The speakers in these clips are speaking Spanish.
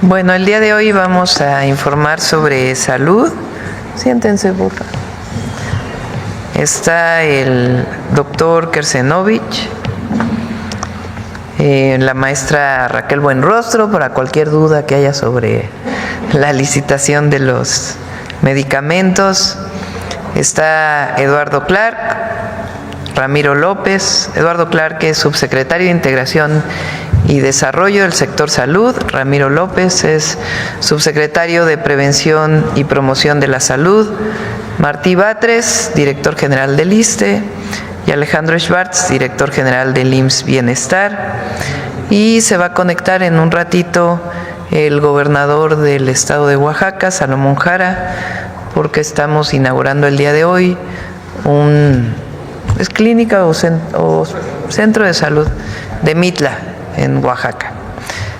Bueno, el día de hoy vamos a informar sobre salud. Siéntense, por favor. Está el doctor Kersenovich, la maestra Raquel Buenrostro, para cualquier duda que haya sobre la licitación de los medicamentos. Está Eduardo Clark, Ramiro López. Eduardo Clark es subsecretario de Integración y Desarrollo del Sector Salud. Ramiro López es subsecretario de Prevención y Promoción de la Salud. Martí Batres, director general del ISSSTE, y Alejandro Schwartz, director general del IMSS Bienestar. Y se va a conectar en un ratito el gobernador del estado de Oaxaca, Salomón Jara, porque estamos inaugurando el día de hoy ¿es clínica o centro de salud de Mitla, en Oaxaca?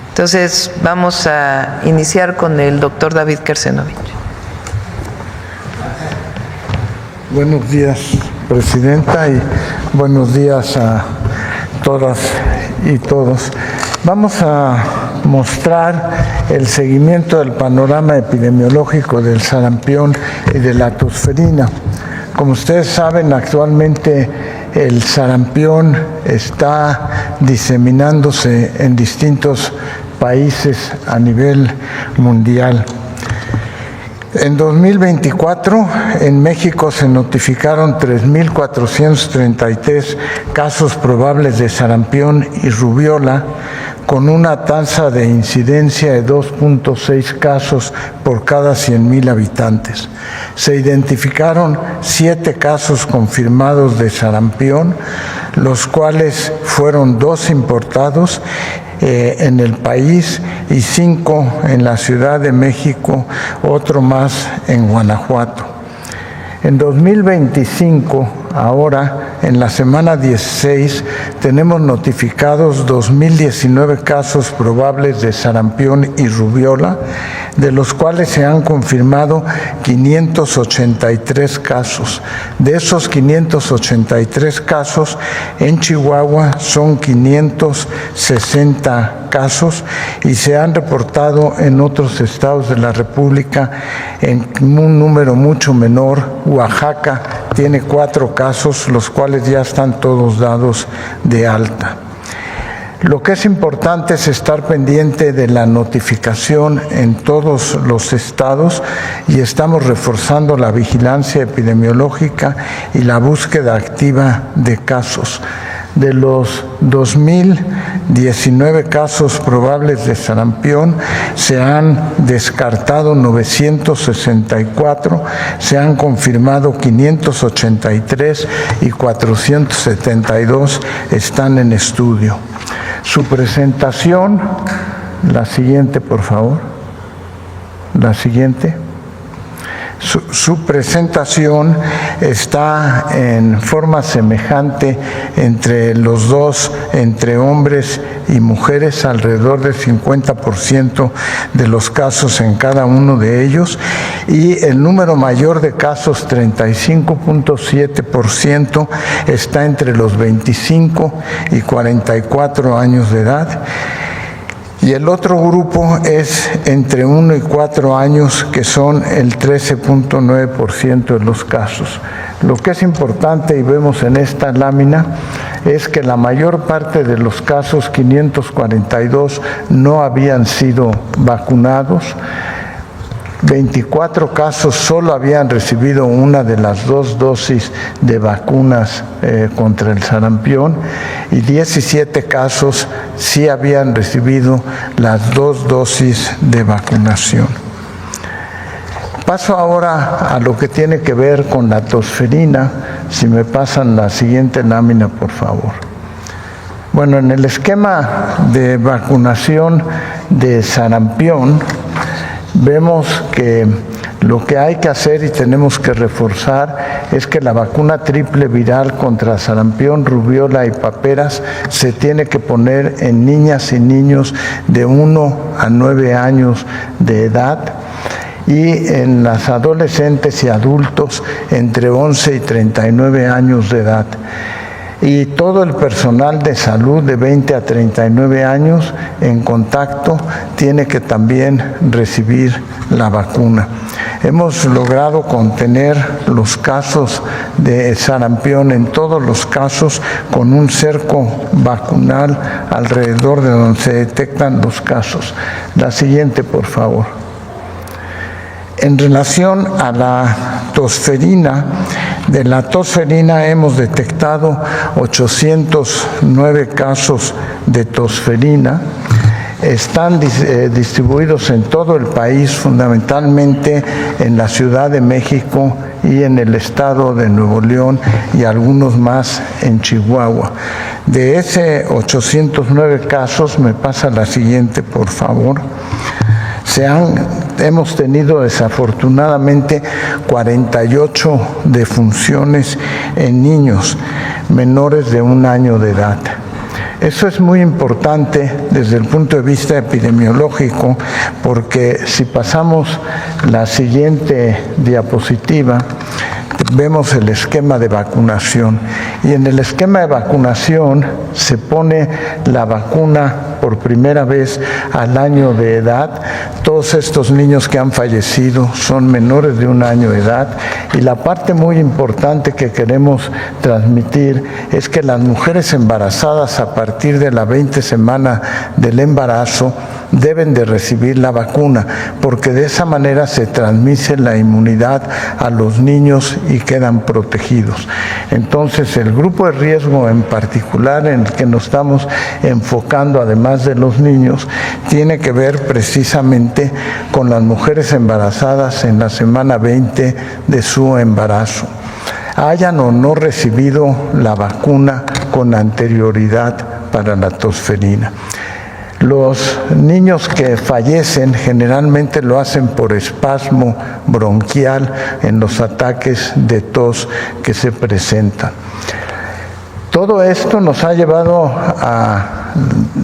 Entonces vamos a iniciar con el doctor David Kersenovich. Buenos días, presidenta, y buenos días a todas y todos. Vamos a mostrar el seguimiento del panorama epidemiológico del sarampión y de la tosferina. Como ustedes saben, actualmente el sarampión está diseminándose en distintos países a nivel mundial. En 2024, en México se notificaron 3.433 casos probables de sarampión y rubiola, con una tasa de incidencia de 2.6 casos por cada 100.000 habitantes. Se identificaron 7 casos confirmados de sarampión, los cuales fueron 2 importados en el país y 5 en la Ciudad de México, otro más en Guanajuato. En 2025, ahora, en la semana 16, tenemos notificados 2.019 casos probables de sarampión y rubiola, de los cuales se han confirmado 583 casos. De esos 583 casos, en Chihuahua son 560 casos y se han reportado en otros estados de la República en un número mucho menor. Oaxaca tiene 4 casos, los cuales ya están todos dados de alta. Lo que es importante es estar pendiente de la notificación en todos los estados y estamos reforzando la vigilancia epidemiológica y la búsqueda activa de casos. De los 2.019 casos probables de sarampión, se han descartado 964, se han confirmado 583 y 472 están en estudio. Su presentación, la siguiente, por favor. La siguiente. Su presentación está en forma semejante entre los dos, entre hombres y mujeres, alrededor del 50% de los casos en cada uno de ellos, y el número mayor de casos, 35.7%, está entre los 25 y 44 años de edad. Y el otro grupo es entre 1 y 4 años, que son el 13.9% de los casos. Lo que es importante, y vemos en esta lámina, es que la mayor parte de los casos, 542, no habían sido vacunados. 24 casos solo habían recibido una de las 2 dosis de vacunas contra el sarampión, y 17 casos sí habían recibido las 2 dosis de vacunación. Paso ahora a lo que tiene que ver con la tosferina. Si me pasan la siguiente lámina, por favor. Bueno, en el esquema de vacunación de sarampión, vemos que lo que hay que hacer y tenemos que reforzar es que la vacuna triple viral contra sarampión, rubiola y paperas se tiene que poner en niñas y niños de 1 a 9 años de edad, y en las adolescentes y adultos entre 11 y 39 años de edad. y todo el personal de salud de 20 a 39 años en contacto tiene que también recibir la vacuna. Hemos logrado contener los casos de sarampión en todos los casos con un cerco vacunal alrededor de donde se detectan los casos. La siguiente, por favor. En relación a la tosferina, de la tosferina hemos detectado 809 casos de tosferina. Están distribuidos en todo el país, fundamentalmente en la Ciudad de México y en el estado de Nuevo León y algunos más en Chihuahua. De ese 809 casos, me pasa la siguiente, por favor. Hemos tenido desafortunadamente 48 defunciones en niños menores de 1 año de edad. Eso es muy importante desde el punto de vista epidemiológico, porque si pasamos la siguiente diapositiva, vemos el esquema de vacunación. Y en el esquema de vacunación se pone la vacuna por primera vez al año de edad. Todos estos niños que han fallecido son menores de 1 año de edad. Y la parte muy importante que queremos transmitir es que las mujeres embarazadas a partir de la 20 semana del embarazo deben de recibir la vacuna, porque de esa manera se transmite la inmunidad a los niños y quedan protegidos. Entonces, el grupo de riesgo en particular en el que nos estamos enfocando, además de los niños, tiene que ver precisamente con las mujeres embarazadas en la semana 20 de su embarazo, hayan o no recibido la vacuna con anterioridad para la tosferina. Los niños que fallecen generalmente lo hacen por espasmo bronquial en los ataques de tos que se presentan. Todo esto nos ha llevado a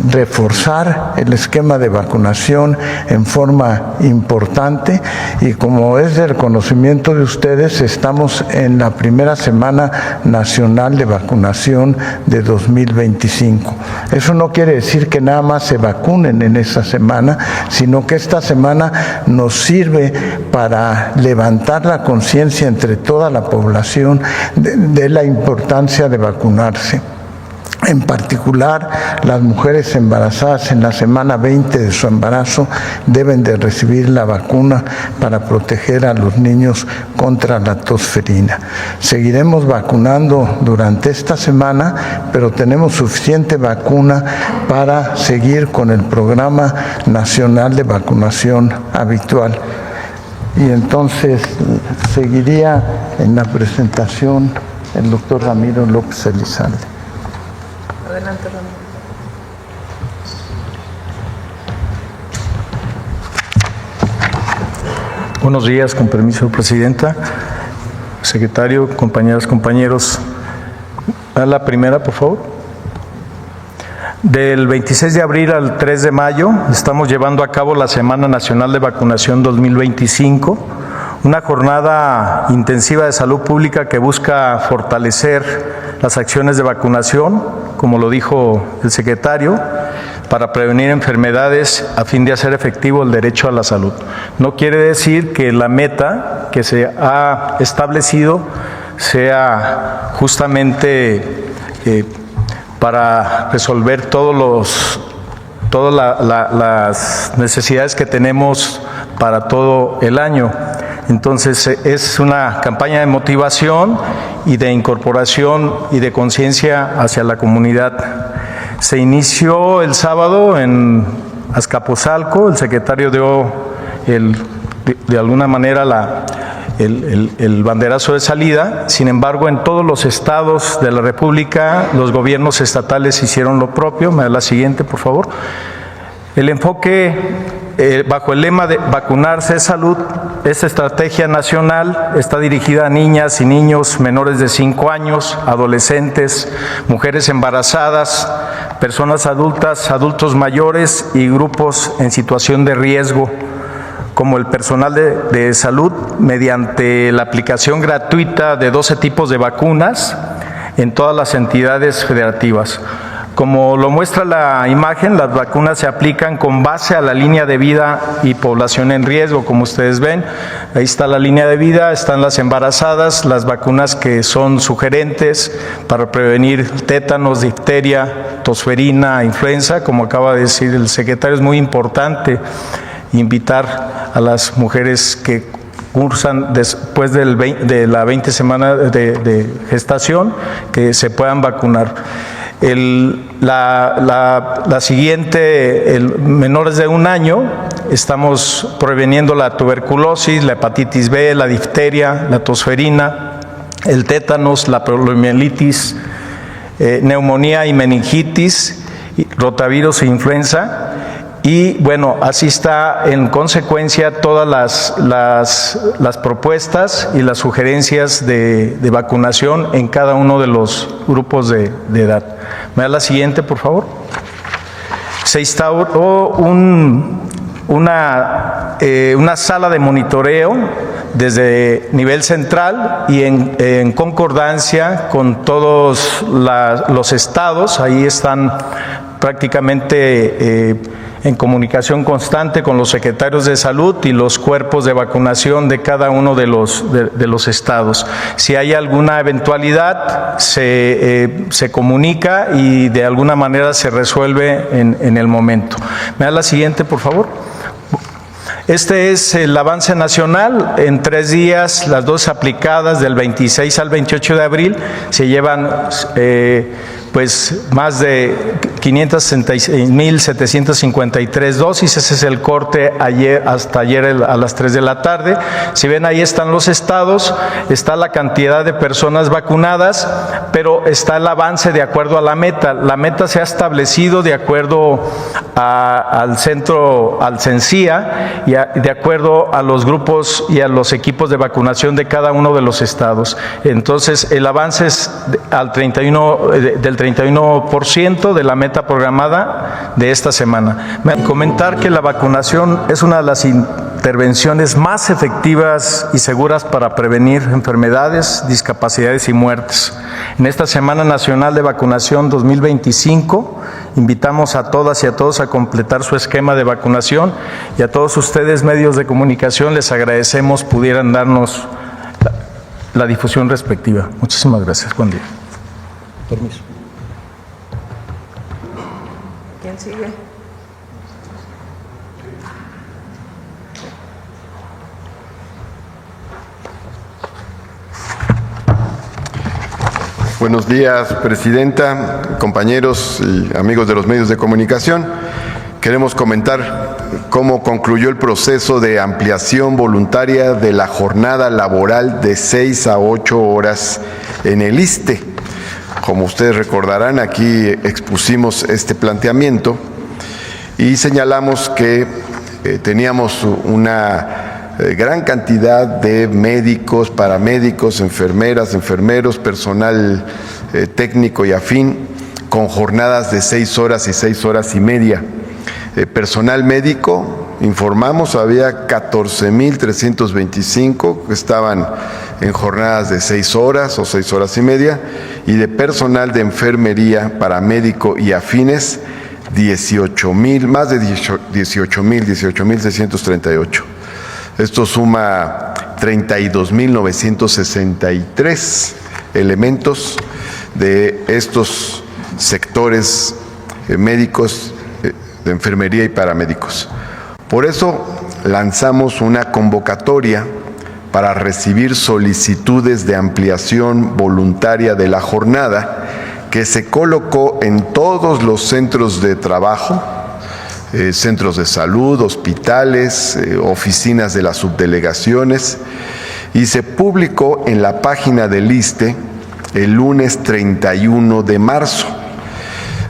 reforzar el esquema de vacunación en forma importante, y como es del conocimiento de ustedes, estamos en la primera semana nacional de vacunación de 2025. Eso no quiere decir que nada más se vacunen en esa semana, sino que esta semana nos sirve para levantar la conciencia entre toda la población de la importancia de vacunarse. En particular, las mujeres embarazadas en la semana 20 de su embarazo deben de recibir la vacuna para proteger a los niños contra la tosferina. Seguiremos vacunando durante esta semana, pero tenemos suficiente vacuna para seguir con el programa nacional de vacunación habitual. Y entonces seguiría en la presentación el doctor Ramiro López Elizalde. Adelante, Ramón. Buenos días, con permiso, Presidenta, Secretario, compañeras, compañeros. A la primera, por favor. Del 26 de abril al 3 de mayo estamos llevando a cabo la Semana Nacional de Vacunación 2025, una jornada intensiva de salud pública que busca fortalecer las acciones de vacunación, como lo dijo el secretario, para prevenir enfermedades a fin de hacer efectivo el derecho a la salud. No quiere decir que la meta que se ha establecido sea justamente para resolver todas las necesidades que tenemos para todo el año. Entonces, es una campaña de motivación y de incorporación y de conciencia hacia la comunidad. Se inició el sábado en Azcapotzalco, el secretario dio de alguna manera el banderazo de salida. Sin embargo, en todos los estados de la República, los gobiernos estatales hicieron lo propio. Me da la siguiente, por favor. El enfoque bajo el lema de vacunarse es salud, esta estrategia nacional está dirigida a niñas y niños menores de 5 años, adolescentes, mujeres embarazadas, personas adultas, adultos mayores y grupos en situación de riesgo, como el personal de salud, mediante la aplicación gratuita de 12 tipos de vacunas. en todas las entidades federativas. Como lo muestra la imagen, las vacunas se aplican con base a la línea de vida y población en riesgo, como ustedes ven. Ahí está la línea de vida, están las embarazadas, las vacunas que son sugerentes para prevenir tétanos, difteria, tosferina, influenza. Como acaba de decir el secretario, es muy importante invitar a las mujeres que cursan después de la 20 semana de gestación que se puedan vacunar. La siguiente, menores de 1 año, estamos preveniendo la tuberculosis, la hepatitis B, la difteria, la tosferina, el tétanos, la poliomielitis, neumonía y meningitis, rotavirus e influenza. Y bueno, así está en consecuencia todas las propuestas y las sugerencias de vacunación en cada uno de los grupos de edad. ¿Me da la siguiente, por favor? Se instauró una sala de monitoreo desde nivel central y en concordancia con todos los estados. Ahí están prácticamente en comunicación constante con los secretarios de salud y los cuerpos de vacunación de cada uno de los estados. Si hay alguna eventualidad, se comunica y de alguna manera se resuelve en el momento. ¿Me da la siguiente, por favor? Este es el avance nacional. En 3 días, las dosis aplicadas del 26 al 28 de abril se llevan pues más de 566,753 dosis. Ese es el corte hasta ayer a las 3 de la tarde. Si ven, ahí están los estados, está la cantidad de personas vacunadas, pero está el avance de acuerdo a la meta. La meta se ha establecido de acuerdo al CENSIA y de acuerdo a los grupos y a los equipos de vacunación de cada uno de los estados. Entonces, el avance es del 31% de la meta programada de esta semana. Comentar que la vacunación es una de las intervenciones más efectivas y seguras para prevenir enfermedades, discapacidades y muertes. En esta Semana Nacional de Vacunación 2025, invitamos a todas y a todos a completar su esquema de vacunación, y a todos ustedes, medios de comunicación, les agradecemos pudieran darnos la difusión respectiva. Muchísimas gracias. Buen día. Permiso. ¿Quién sigue? Buenos días, presidenta, compañeros y amigos de los medios de comunicación. Queremos comentar cómo concluyó el proceso de ampliación voluntaria de la jornada laboral de 6 a 8 horas en el ISSSTE. Como ustedes recordarán, aquí expusimos este planteamiento y señalamos que teníamos una gran cantidad de médicos, paramédicos, enfermeras, enfermeros, personal técnico y afín, con jornadas de 6 horas y 6 horas y media. Personal médico, informamos, había 14,325 que estaban en jornadas de 6 horas o 6 horas y media, y de personal de enfermería, paramédico y afines, 18,000, más de 18,638. Esto suma 32,963 elementos de estos sectores médicos, de enfermería y paramédicos. Por eso lanzamos una convocatoria para recibir solicitudes de ampliación voluntaria de la jornada, que se colocó en todos los centros de trabajo, centros de salud, hospitales, oficinas de las subdelegaciones, y se publicó en la página del ISSSTE el lunes 31 de marzo.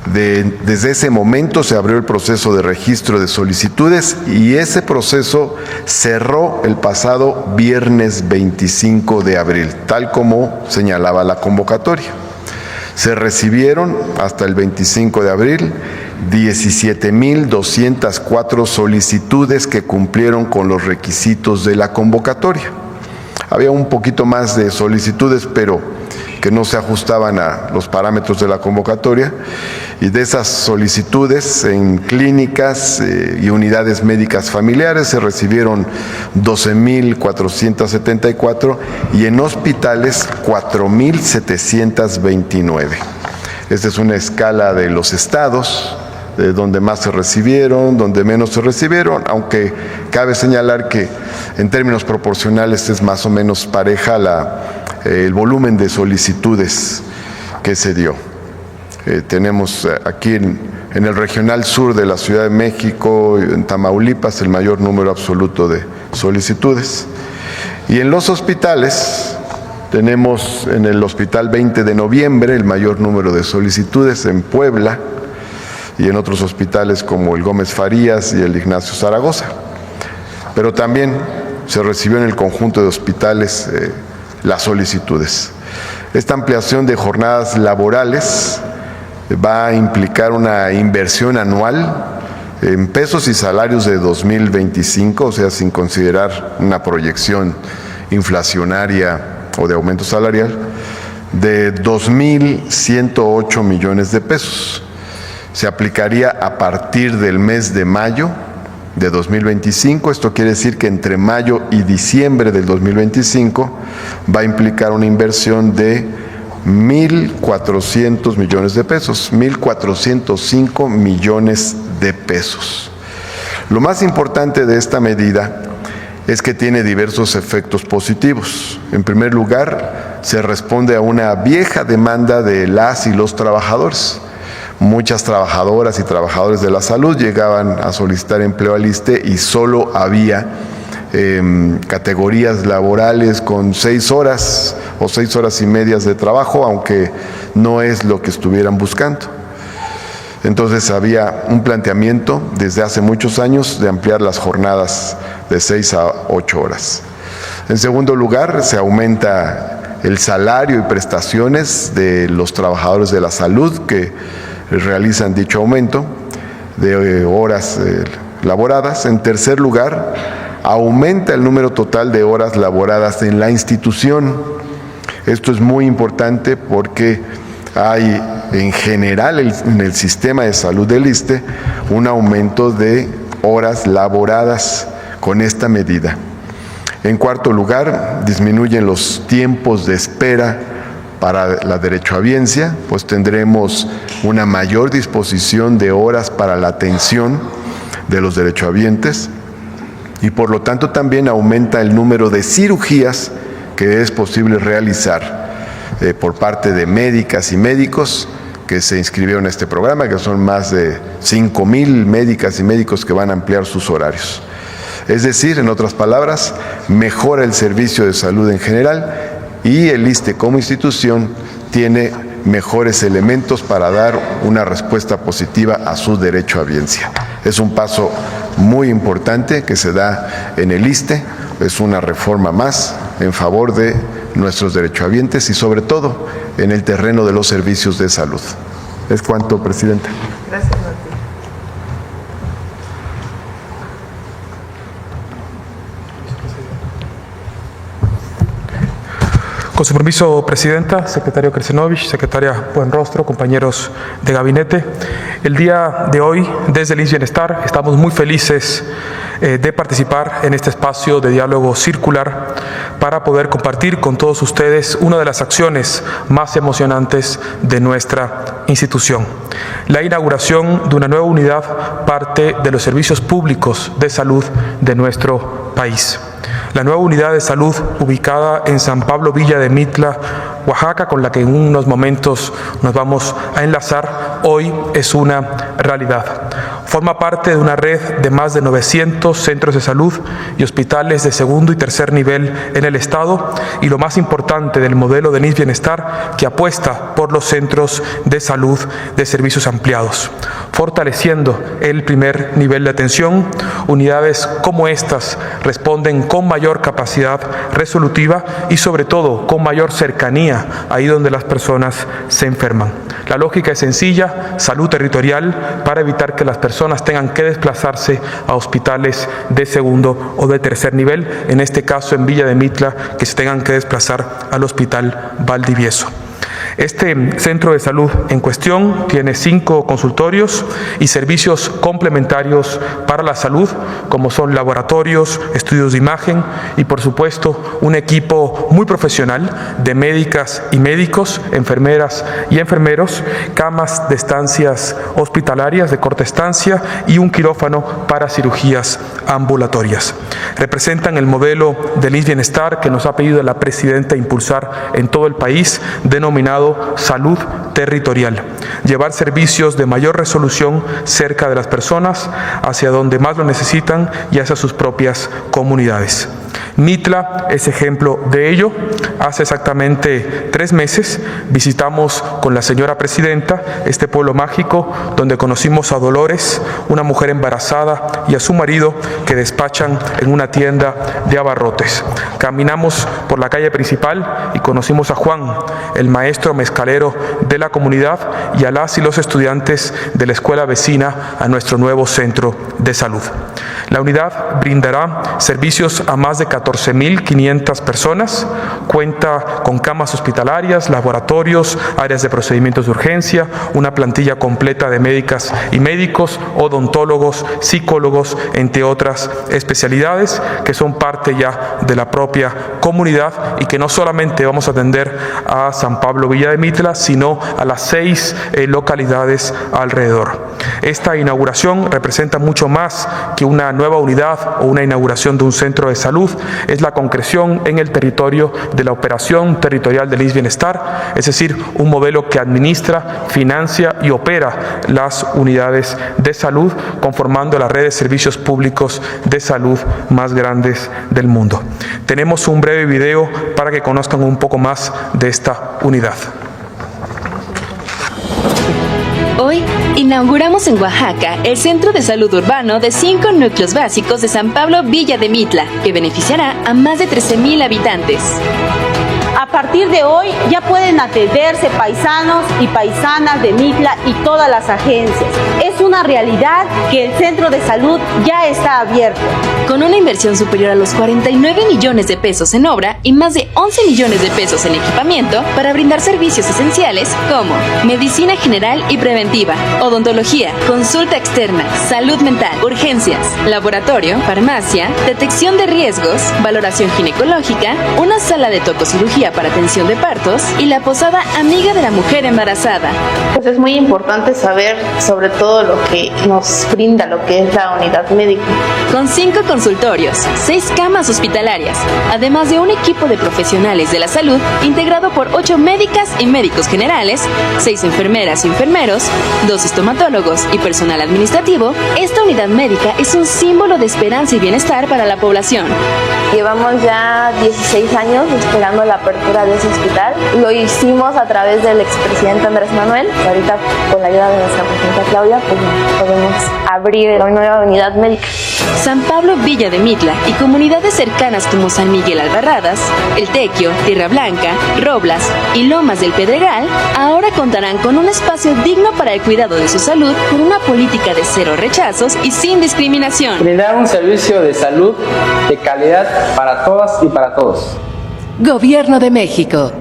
Desde ese momento se abrió el proceso de registro de solicitudes y ese proceso cerró el pasado viernes 25 de abril, tal como señalaba la convocatoria. Se recibieron hasta el 25 de abril 17,204 solicitudes que cumplieron con los requisitos de la convocatoria. Había un poquito más de solicitudes, pero que no se ajustaban a los parámetros de la convocatoria, y de esas solicitudes en clínicas y unidades médicas familiares se recibieron 12,474 y en hospitales 4,729. Esta es una escala de los estados, de donde más se recibieron, donde menos se recibieron, aunque cabe señalar que en términos proporcionales es más o menos pareja el volumen de solicitudes que se dio. Tenemos aquí en el regional sur de la Ciudad de México, en Tamaulipas, el mayor número absoluto de solicitudes. Y en los hospitales, tenemos en el Hospital 20 de Noviembre el mayor número de solicitudes, en Puebla, y en otros hospitales como el Gómez Farías y el Ignacio Zaragoza. Pero también se recibió en el conjunto de hospitales las solicitudes. Esta ampliación de jornadas laborales va a implicar una inversión anual en pesos y salarios de 2025, o sea, sin considerar una proyección inflacionaria o de aumento salarial, de 2,108 millones de pesos. Se aplicaría a partir del mes de mayo de 2025. Esto quiere decir que entre mayo y diciembre del 2025 va a implicar una inversión de 1,400 millones de pesos, 1,405 millones de pesos. Lo más importante de esta medida es que tiene diversos efectos positivos. En primer lugar, se responde a una vieja demanda de las y los trabajadores. Muchas trabajadoras y trabajadores de la salud llegaban a solicitar empleo al ISSSTE y solo había categorías laborales con 6 horas o 6 horas y medias de trabajo, aunque no es lo que estuvieran buscando. Entonces había un planteamiento desde hace muchos años de ampliar las jornadas de 6 a 8 horas. En segundo lugar, se aumenta el salario y prestaciones de los trabajadores de la salud que realizan dicho aumento de horas laboradas. En tercer lugar, aumenta el número total de horas laboradas en la institución. Esto es muy importante porque hay en general en el sistema de salud del ISSSTE un aumento de horas laboradas con esta medida. En cuarto lugar, disminuyen los tiempos de espera para la derechohabiencia, pues tendremos una mayor disposición de horas para la atención de los derechohabientes y por lo tanto también aumenta el número de cirugías que es posible realizar por parte de médicas y médicos que se inscribieron a este programa, que son más de 5,000 médicas y médicos que van a ampliar sus horarios. Es decir, en otras palabras, mejora el servicio de salud en general y el ISSSTE como institución tiene mejores elementos para dar una respuesta positiva a su derechohabiencia. Es un paso muy importante que se da en el ISSSTE, es una reforma más en favor de nuestros derechohabientes y sobre todo en el terreno de los servicios de salud. Es cuanto, Presidenta. Gracias, Martín. Con su permiso, Presidenta, Secretario Krasinovich, Secretaria Buenrostro, compañeros de gabinete, el día de hoy, desde el IMSS Bienestar, estamos muy felices de participar en este espacio de diálogo circular para poder compartir con todos ustedes una de las acciones más emocionantes de nuestra institución. La inauguración de una nueva unidad parte de los servicios públicos de salud de nuestro país. La nueva unidad de salud ubicada en San Pablo Villa de Mitla, Oaxaca, con la que en unos momentos nos vamos a enlazar, hoy es una realidad. Forma parte de una red de más de 900 centros de salud y hospitales de segundo y tercer nivel en el Estado y lo más importante del modelo de IMSS Bienestar, que apuesta por los centros de salud de servicios ampliados, fortaleciendo el primer nivel de atención. Unidades como estas responden con mayor capacidad resolutiva y sobre todo con mayor cercanía ahí donde las personas se enferman. La lógica es sencilla: salud territorial para evitar que las personas tengan que desplazarse a hospitales de segundo o de tercer nivel, en este caso en Villa de Mitla, que se tengan que desplazar al Hospital Valdivieso. Este centro de salud en cuestión tiene 5 consultorios y servicios complementarios para la salud, como son laboratorios, estudios de imagen y, por supuesto, un equipo muy profesional de médicas y médicos, enfermeras y enfermeros, camas de estancias hospitalarias de corta estancia y un quirófano para cirugías ambulatorias. Representan el modelo del IMSS Bienestar que nos ha pedido la presidenta impulsar en todo el país, denominado salud territorial. Llevar servicios de mayor resolución cerca de las personas, hacia donde más lo necesitan y hacia sus propias comunidades. Mitla es ejemplo de ello. Hace exactamente 3 meses visitamos con la señora presidenta este pueblo mágico donde conocimos a Dolores, una mujer embarazada, y a su marido que despachan en una tienda de abarrotes. Caminamos por la calle principal y conocimos a Juan, el maestro mezcalero de la comunidad, y a las y los estudiantes de la escuela vecina a nuestro nuevo centro de salud. La unidad brindará servicios a más de 14.500 personas, cuenta con camas hospitalarias, laboratorios, áreas de procedimientos de urgencia, una plantilla completa de médicas y médicos, odontólogos, psicólogos, entre otras especialidades que son parte ya de la propia comunidad y que no solamente vamos a atender a San Pablo Villa de Mitla, sino a las 6 localidades alrededor. Esta inauguración representa mucho más que una nueva unidad o una inauguración de un centro de salud, es la concreción en el territorio de la operación territorial del IMSS Bienestar, es decir, un modelo que administra, financia y opera las unidades de salud, conformando la red de servicios públicos de salud más grandes del mundo. Tenemos un breve video para que conozcan un poco más de esta unidad. Hoy inauguramos en Oaxaca el Centro de Salud Urbano de 5 núcleos básicos de San Pablo Villa de Mitla, que beneficiará a más de 13,000 habitantes. A partir de hoy ya pueden atenderse paisanos y paisanas de Mitla y todas las agencias. Es una realidad que el centro de salud ya está abierto. Con una inversión superior a los 49 millones de pesos en obra y más de 11 millones de pesos en equipamiento para brindar servicios esenciales como medicina general y preventiva, odontología, consulta externa, salud mental, urgencias, laboratorio, farmacia, detección de riesgos, valoración ginecológica, una sala de tococirugía para atención de partos y la posada amiga de la mujer embarazada. Pues es muy importante saber sobre todo lo que nos brinda lo que es la unidad médica. Con 5 consultorios, 6 camas hospitalarias, además de un equipo de profesionales de la salud integrado por 8 médicas y médicos generales, 6 enfermeras y enfermeros, 2 estomatólogos y personal administrativo, esta unidad médica es un símbolo de esperanza y bienestar para la población. Llevamos ya 16 años esperando la apertura de ese hospital. Lo hicimos a través del expresidente Andrés Manuel. Y ahorita, con la ayuda de nuestra presidenta Claudia, pues podemos abrir la nueva unidad médica. San Pablo Villa de Mitla y comunidades cercanas como San Miguel Albarradas, El Tequio, Tierra Blanca, Roblas y Lomas del Pedregal ahora contarán con un espacio digno para el cuidado de su salud, con una política de 0 rechazos y sin discriminación. Brindar un servicio de salud de calidad para todas y para todos. Gobierno de México.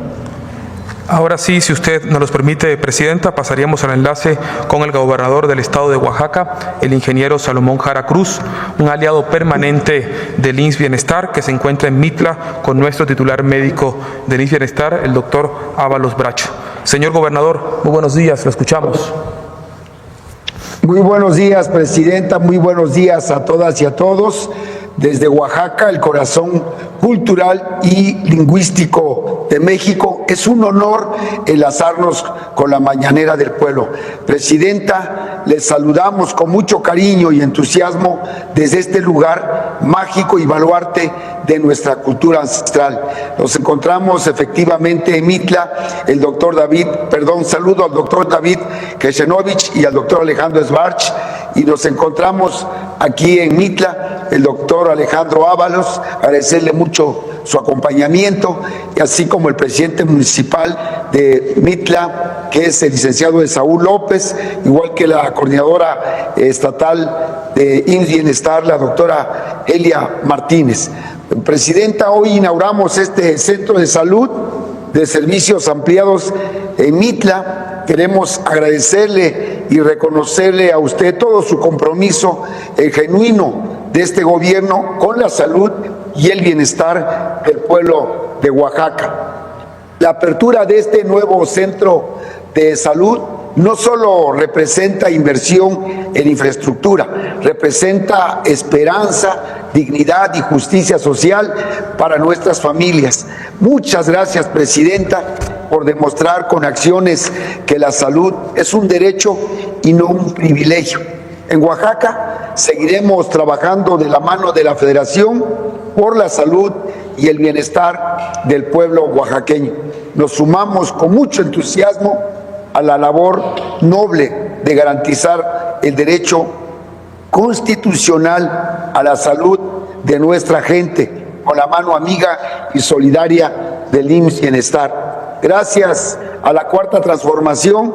Ahora sí, si usted nos los permite, Presidenta, pasaríamos al enlace con el gobernador del estado de Oaxaca, el ingeniero Salomón Jara Cruz, un aliado permanente del IMSS Bienestar que se encuentra en Mitla con nuestro titular médico del IMSS Bienestar, el doctor Ábalos Bracho. Señor gobernador, muy buenos días, lo escuchamos. Muy buenos días, Presidenta, muy buenos días a todas y a todos. Desde Oaxaca, el corazón cultural y lingüístico de México, es un honor enlazarnos con la mañanera del pueblo. Presidenta, les saludamos con mucho cariño y entusiasmo desde este lugar mágico y baluarte de nuestra cultura ancestral. Nos encontramos efectivamente en Mitla, saludo al doctor David Krecenovich y al doctor Alejandro Sbarch, y nos encontramos aquí en Mitla, el doctor Alejandro Ábalos, agradecerle mucho su acompañamiento, y así como el presidente municipal de Mitla, que es el licenciado Saúl López, igual que la coordinadora estatal de IMSS Bienestar, la doctora Elia Martínez. Presidenta, hoy inauguramos este centro de salud de servicios ampliados en Mitla. Queremos agradecerle y reconocerle a usted todo su compromiso genuino de este gobierno con la salud y el bienestar del pueblo de Oaxaca. La apertura de este nuevo centro de salud no solo representa inversión en infraestructura, representa esperanza, dignidad y justicia social para nuestras familias. Muchas gracias, Presidenta, por demostrar con acciones que la salud es un derecho y no un privilegio. En Oaxaca seguiremos trabajando de la mano de la Federación por la salud y el bienestar del pueblo oaxaqueño. Nos sumamos con mucho entusiasmo a la labor noble de garantizar el derecho constitucional a la salud de nuestra gente, con la mano amiga y solidaria del IMSS Bienestar. Gracias a la Cuarta Transformación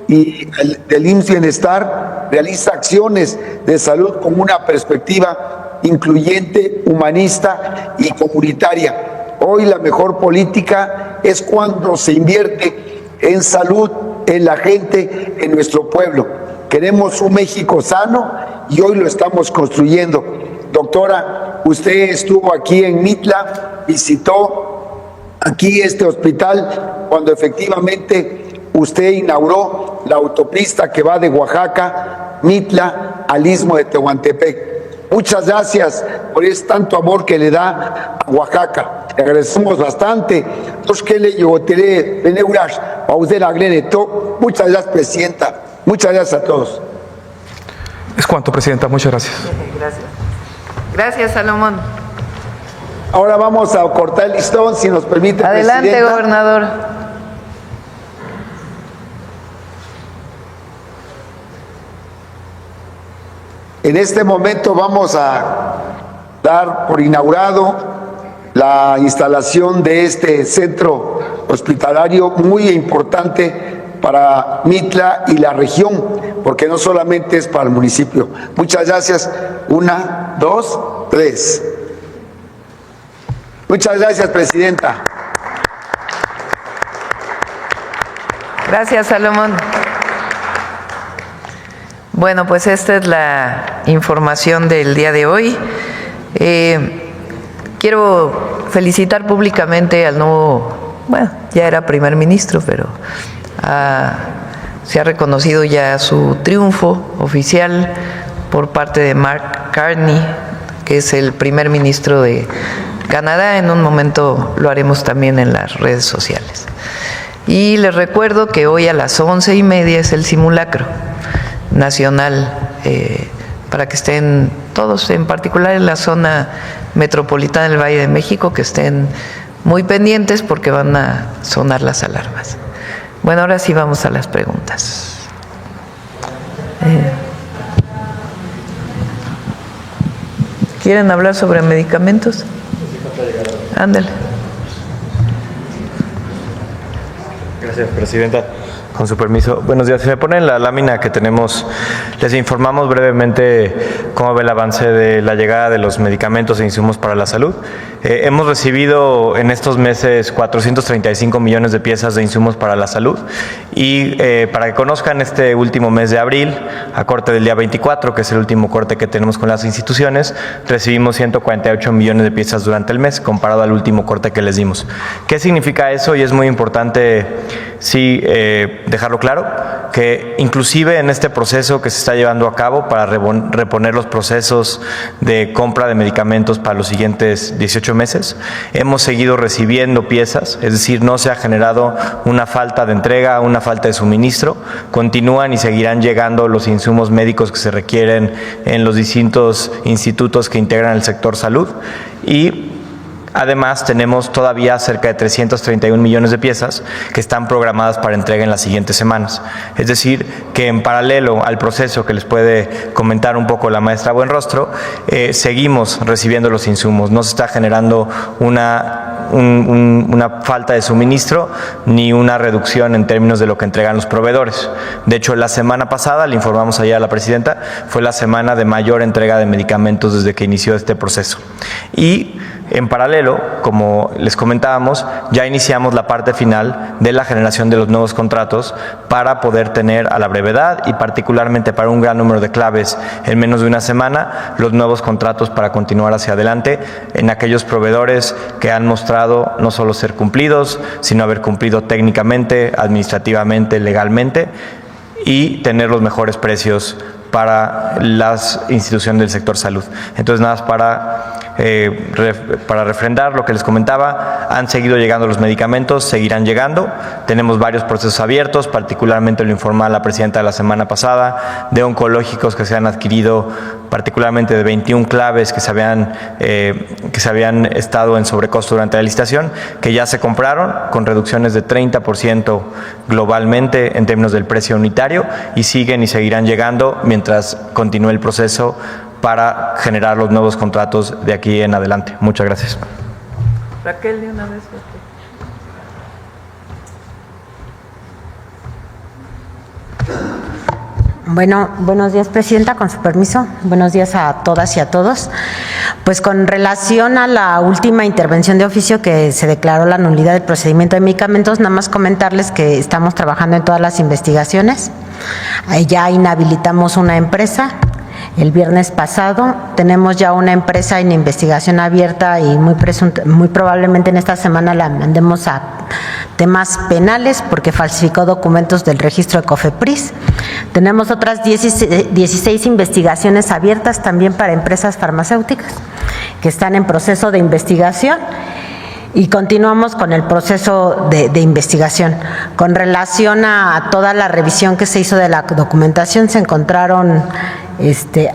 y del IMSS Bienestar, realiza acciones de salud con una perspectiva incluyente, humanista y comunitaria. Hoy la mejor política es cuando se invierte en salud, en la gente, en nuestro pueblo. Queremos un México sano y hoy lo estamos construyendo. Doctora, usted estuvo aquí en Mitla, visitó aquí este hospital cuando efectivamente usted inauguró la autopista que va de Oaxaca, Mitla, al Istmo de Tehuantepec. Muchas gracias por ese tanto amor que le da a Oaxaca. Le agradecemos bastante. Muchas gracias, Presidenta. Muchas gracias a todos. Es cuanto, Presidenta. Muchas gracias. Gracias. Gracias, Salomón. Ahora vamos a cortar el listón, si nos permite, Adelante, Presidenta. gobernador. En este momento vamos a dar por inaugurado la instalación de este centro hospitalario muy importante para Mitla y la región, porque no solamente es para el municipio. Muchas gracias. 1, 2, 3. Muchas gracias, Presidenta. Gracias, Salomón. Bueno, pues esta es la información del día de hoy. Quiero felicitar públicamente al nuevo, bueno, ya era primer ministro, pero se ha reconocido ya su triunfo oficial por parte de Mark Carney, que es el primer ministro de Canadá. En un momento lo haremos también en las redes sociales. Y les recuerdo que hoy a las 11:30 es el simulacro nacional, para que estén todos, en particular en la zona metropolitana del Valle de México, que estén muy pendientes porque van a sonar las alarmas. Bueno, ahora sí vamos a las preguntas. ¿Quieren hablar sobre medicamentos? Ándale. Gracias, Presidenta. Con su permiso. Buenos días. Si me ponen la lámina que tenemos, les informamos brevemente cómo ve el avance de la llegada de los medicamentos e insumos para la salud. Hemos recibido en estos meses 435 millones de piezas de insumos para la salud y para que conozcan, este último mes de abril, a corte del día 24, que es el último corte que tenemos con las instituciones, recibimos 148 millones de piezas durante el mes, comparado al último corte que les dimos. ¿Qué significa eso? Y es muy importante, sí, dejarlo claro, que inclusive en este proceso que se está llevando a cabo para reponer los procesos de compra de medicamentos para los siguientes 18 meses, hemos seguido recibiendo piezas, es decir, no se ha generado una falta de entrega, una falta de suministro. Continúan y seguirán llegando los insumos médicos que se requieren en los distintos institutos que integran el sector salud, y además, tenemos todavía cerca de 331 millones de piezas que están programadas para entrega en las siguientes semanas. Es decir, que en paralelo al proceso que les puede comentar un poco la maestra Buenrostro, seguimos recibiendo los insumos. No se está generando una falta de suministro ni una reducción en términos de lo que entregan los proveedores. De hecho, la semana pasada, le informamos allá a la Presidenta, fue la semana de mayor entrega de medicamentos desde que inició este proceso. Y En paralelo, como les comentábamos, ya iniciamos la parte final de la generación de los nuevos contratos para poder tener a la brevedad y particularmente para un gran número de claves en menos de una semana los nuevos contratos para continuar hacia adelante en aquellos proveedores que han mostrado no solo ser cumplidos, sino haber cumplido técnicamente, administrativamente, legalmente y tener los mejores precios para las instituciones del sector salud. Entonces, nada más para refrendar lo que les comentaba, han seguido llegando los medicamentos, seguirán llegando. Tenemos varios procesos abiertos, particularmente lo informa la presidenta la semana pasada, de oncológicos que se han adquirido, particularmente de 21 claves que se habían estado en sobrecosto durante la licitación, que ya se compraron con reducciones de 30% globalmente en términos del precio unitario y siguen y seguirán llegando mientras continúe el proceso para generar los nuevos contratos de aquí en adelante. Muchas gracias. Raquel, de una vez. Bueno, buenos días, Presidenta, con su permiso. Buenos días a todas y a todos. Pues con relación a la última intervención de oficio que se declaró la nulidad del procedimiento de medicamentos, nada más comentarles que estamos trabajando en todas las investigaciones. Ya inhabilitamos una empresa. El viernes pasado tenemos ya una empresa en investigación abierta y muy probablemente en esta semana la mandemos a temas penales porque falsificó documentos del registro de COFEPRIS. Tenemos otras 16 investigaciones abiertas también para empresas farmacéuticas que están en proceso de investigación. Y continuamos con el proceso de investigación. Con relación a toda la revisión que se hizo de la documentación, se encontraron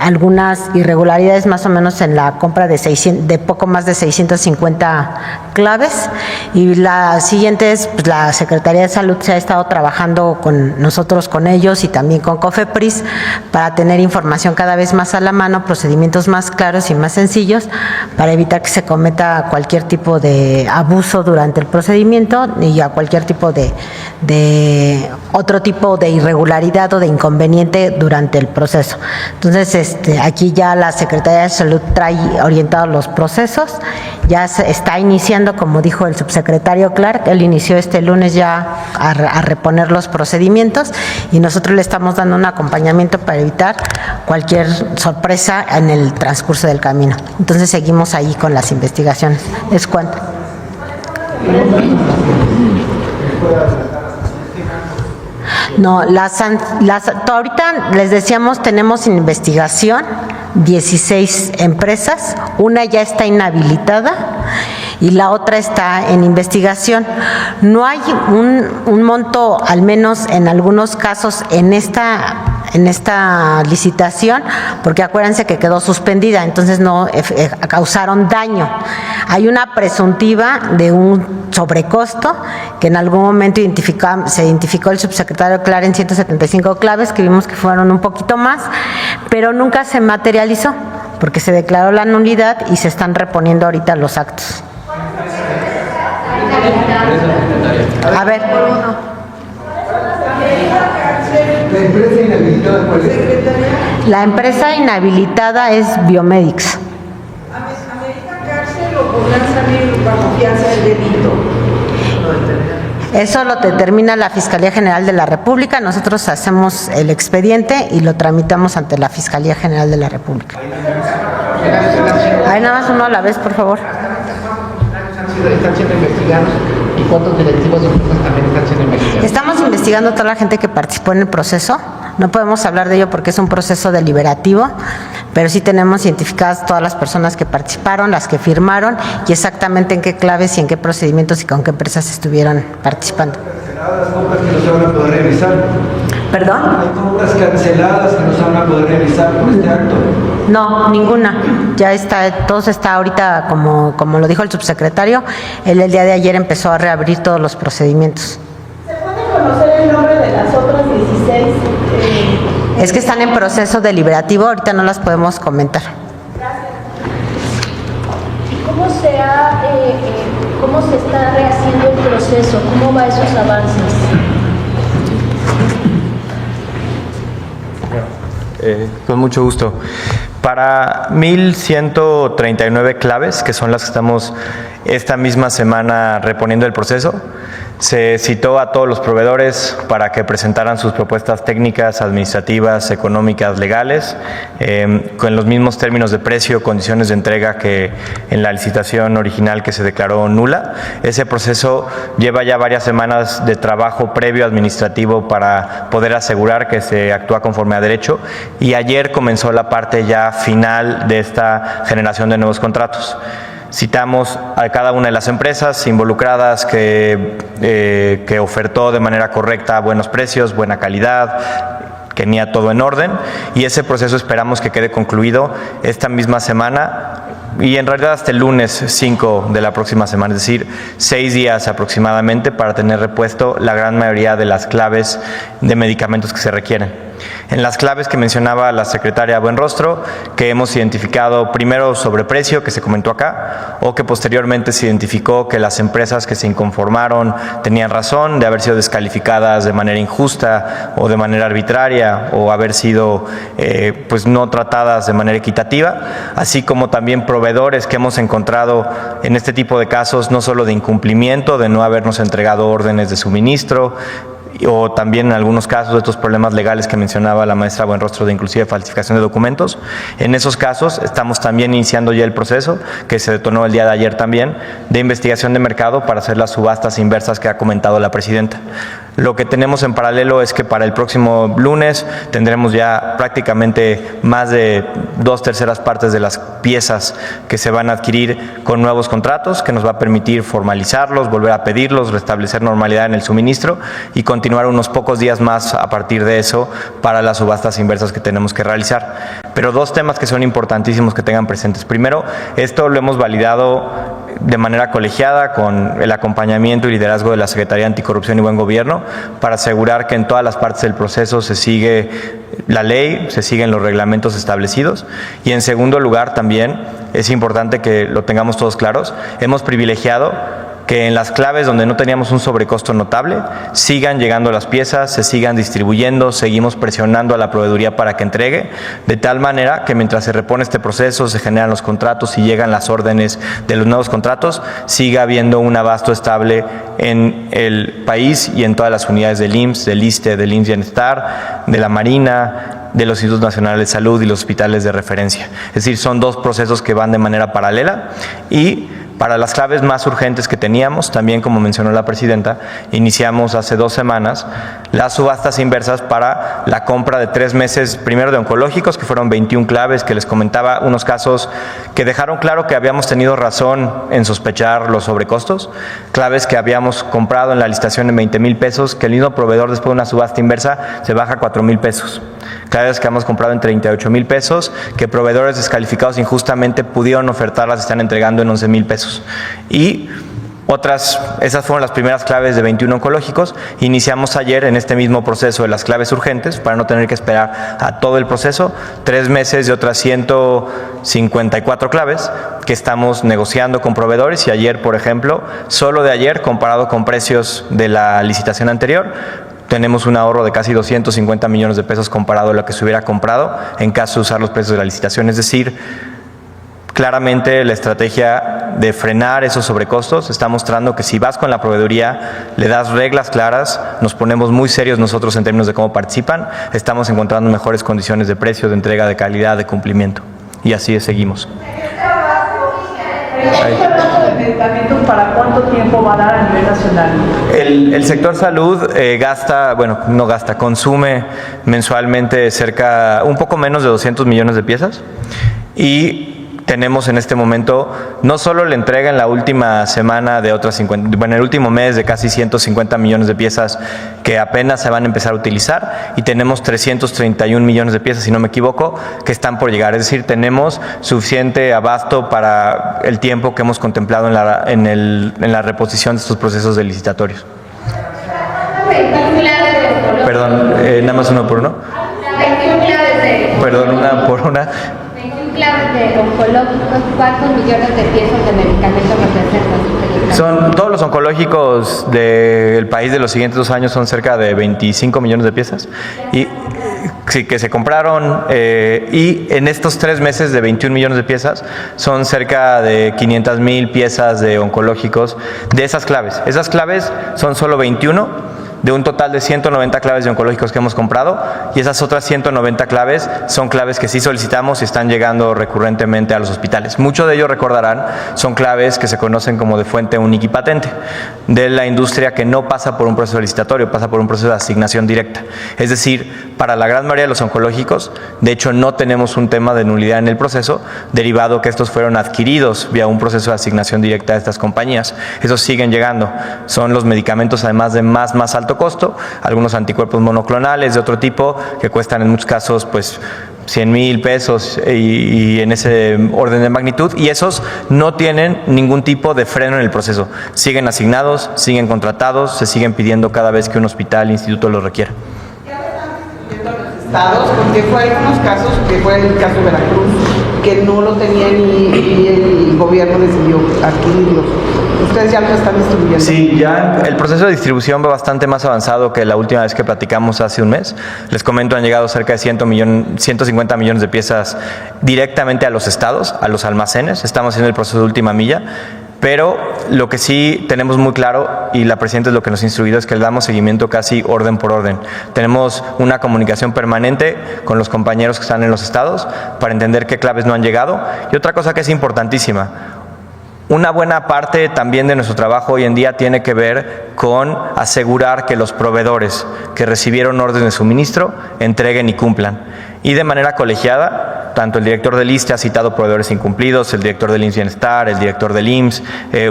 algunas irregularidades más o menos en la compra de poco más de 650 claves. Y la siguiente es, pues, la Secretaría de Salud se ha estado trabajando con nosotros, con ellos y también con COFEPRIS para tener información cada vez más a la mano, procedimientos más claros y más sencillos para evitar que se cometa cualquier tipo de abuso durante el procedimiento y a cualquier tipo de otro tipo de irregularidad o de inconveniente durante el proceso. Entonces, aquí ya la Secretaría de Salud trae orientados los procesos, ya se está iniciando, como dijo el subsecretario Clark, él inició este lunes ya a reponer los procedimientos y nosotros le estamos dando un acompañamiento para evitar cualquier sorpresa en el transcurso del camino. Entonces, seguimos ahí con las investigaciones. ¿Es cuánto? No, ahorita les decíamos, tenemos en investigación 16 empresas, una ya está inhabilitada y la otra está en investigación. No hay un monto, al menos en algunos casos, en esta licitación, porque acuérdense que quedó suspendida, entonces no causaron daño. Hay una presuntiva de un sobrecosto que en algún momento se identificó el subsecretario Clark en 175 claves, que vimos que fueron un poquito más, pero nunca se materializó porque se declaró la nulidad y se están reponiendo ahorita los actos. A ver. La empresa inhabilitada es Biomedics. ¿American Cárcel o podrán salir bajo fianza del delito? Eso lo determina la Fiscalía General de la República. Nosotros hacemos el expediente y lo tramitamos ante la Fiscalía General de la República. Ahí nada más uno a la vez, por favor. Están siendo investigados y cuántos directivos de empresas también están siendo investigados. Estamos investigando a toda la gente que participó en el proceso. No podemos hablar de ello porque es un proceso deliberativo, pero sí tenemos identificadas todas las personas que participaron, las que firmaron y exactamente en qué claves y en qué procedimientos y con qué empresas estuvieron participando. Las compras que no se van a poder realizar. ¿Perdón? Hay compras canceladas que no se van a poder realizar por este acto. No, ninguna. Ya está, todo está ahorita, como lo dijo el subsecretario, él el día de ayer empezó a reabrir todos los procedimientos. ¿Se puede conocer el nombre de las otras 16? Es que están en proceso deliberativo, ahorita no las podemos comentar. Gracias. ¿Y cómo se está rehaciendo el proceso? ¿Cómo va esos avances? Con mucho gusto. Para 1.139 claves, que son las que estamos esta misma semana reponiendo el proceso, se citó a todos los proveedores para que presentaran sus propuestas técnicas, administrativas, económicas, legales, con los mismos términos de precio, condiciones de entrega que en la licitación original que se declaró nula. Ese proceso lleva ya varias semanas de trabajo previo administrativo para poder asegurar que se actúa conforme a derecho, y ayer comenzó la parte ya final de esta generación de nuevos contratos. Citamos a cada una de las empresas involucradas que ofertó de manera correcta buenos precios, buena calidad, que tenía todo en orden, y ese proceso esperamos que quede concluido esta misma semana y en realidad hasta el lunes 5 de la próxima semana, es decir, 6 días aproximadamente para tener repuesto la gran mayoría de las claves de medicamentos que se requieren. En las claves que mencionaba la secretaria Buenrostro, que hemos identificado primero sobreprecio, que se comentó acá, o que posteriormente se identificó que las empresas que se inconformaron tenían razón de haber sido descalificadas de manera injusta o de manera arbitraria, o haber sido pues no tratadas de manera equitativa, así como también proveedores que hemos encontrado en este tipo de casos, no solo de incumplimiento, de no habernos entregado órdenes de suministro, o también en algunos casos de estos problemas legales que mencionaba la maestra Buenrostro, de inclusive falsificación de documentos. En esos casos estamos también iniciando ya el proceso, que se detonó el día de ayer también, de investigación de mercado para hacer las subastas inversas que ha comentado la presidenta. Lo que tenemos en paralelo es que para el próximo lunes tendremos ya prácticamente más de 2/3 partes de las piezas que se van a adquirir con nuevos contratos, que nos va a permitir formalizarlos, volver a pedirlos, restablecer normalidad en el suministro y continuar unos pocos días más a partir de eso para las subastas inversas que tenemos que realizar. Pero dos temas que son importantísimos que tengan presentes. Primero, esto lo hemos validado de manera colegiada con el acompañamiento y liderazgo de la Secretaría Anticorrupción y Buen Gobierno para asegurar que en todas las partes del proceso se sigue la ley, se siguen los reglamentos establecidos. Y en segundo lugar también es importante que lo tengamos todos claros, hemos privilegiado que en las claves donde no teníamos un sobrecosto notable, sigan llegando las piezas, se sigan distribuyendo, seguimos presionando a la proveeduría para que entregue, de tal manera que mientras se repone este proceso, se generan los contratos y llegan las órdenes de los nuevos contratos, siga habiendo un abasto estable en el país y en todas las unidades del IMSS, del ISSSTE, del IMSS Bienestar, de la Marina, de los Institutos Nacionales de Salud y los hospitales de referencia. Es decir, son dos procesos que van de manera paralela. Y para las claves más urgentes que teníamos, también como mencionó la presidenta, iniciamos hace 2 semanas las subastas inversas para la compra de 3 meses, primero de oncológicos, que fueron 21 claves, que les comentaba unos casos que dejaron claro que habíamos tenido razón en sospechar los sobrecostos, claves que habíamos comprado en la licitación en 20,000 pesos, que el mismo proveedor después de una subasta inversa se baja a 4,000 pesos. Claves que hemos comprado en 38,000 pesos, que proveedores descalificados injustamente pudieron ofertarlas, están entregando en 11,000 pesos. Y esas fueron las primeras claves de 21 oncológicos. Iniciamos ayer en este mismo proceso de las claves urgentes, para no tener que esperar a todo el proceso, 3 meses de otras 154 claves que estamos negociando con proveedores. Y ayer, por ejemplo, solo de ayer, comparado con precios de la licitación anterior, tenemos un ahorro de casi 250 millones de pesos comparado a lo que se hubiera comprado en caso de usar los precios de la licitación. Es decir, claramente la estrategia de frenar esos sobrecostos está mostrando que si vas con la proveeduría, le das reglas claras, nos ponemos muy serios nosotros en términos de cómo participan, estamos encontrando mejores condiciones de precio, de entrega, de calidad, de cumplimiento. Y así seguimos. ¿Para cuánto tiempo va a dar a nivel nacional? El sector salud consume mensualmente un poco menos de 200 millones de piezas, y tenemos en este momento no solo la entrega en la última semana de otras en el último mes de casi 150 millones de piezas que apenas se van a empezar a utilizar, y tenemos 331 millones de piezas, si no me equivoco, que están por llegar. Es decir, tenemos suficiente abasto para el tiempo que hemos contemplado en la reposición de estos procesos de licitatorios. Perdón, nada más uno por uno. Perdón, una por una. Claves de oncológicos, ¿cuántos millones de piezas de medicamentos representan? Son todos los oncológicos del país de los siguientes 2 años, son cerca de 25 millones de piezas, y que se compraron y en estos 3 meses de 21 millones de piezas son cerca de 500,000 piezas de oncológicos de esas claves. Esas claves son solo 21 de un total de 190 claves de oncológicos que hemos comprado, y esas otras 190 claves son claves que sí solicitamos y están llegando recurrentemente a los hospitales. Muchos de ellos, recordarán, son claves que se conocen como de fuente única y patente, de la industria que no pasa por un proceso licitatorio, pasa por un proceso de asignación directa. Es decir, para la gran mayoría de los oncológicos, de hecho no tenemos un tema de nulidad en el proceso, derivado que estos fueron adquiridos vía un proceso de asignación directa de estas compañías. Esos siguen llegando. Son los medicamentos además de más alto costo, algunos anticuerpos monoclonales de otro tipo que cuestan en muchos casos pues 100,000 pesos y en ese orden de magnitud, y esos no tienen ningún tipo de freno en el proceso. Siguen asignados, siguen contratados, se siguen pidiendo cada vez que un hospital, instituto los requiera. Estados, porque fue algunos casos, que fue el caso de Veracruz, que no lo tenían y el gobierno decidió adquirirlos. ¿Ustedes ya los están distribuyendo? Sí, ya el proceso de distribución va bastante más avanzado que la última vez que platicamos hace un mes. Les comento, han llegado cerca de 150 millones de piezas directamente a los estados, a los almacenes. Estamos haciendo el proceso de última milla. Pero lo que sí tenemos muy claro, y la Presidenta es lo que nos ha instruido, es que le damos seguimiento casi orden por orden. Tenemos una comunicación permanente con los compañeros que están en los estados para entender qué claves no han llegado. Y otra cosa que es importantísima, una buena parte también de nuestro trabajo hoy en día tiene que ver con asegurar que los proveedores que recibieron órdenes de suministro entreguen y cumplan. Y de manera colegiada, tanto el director del ISSSTE ha citado proveedores incumplidos, el director del IMSS Bienestar, el director del IMSS,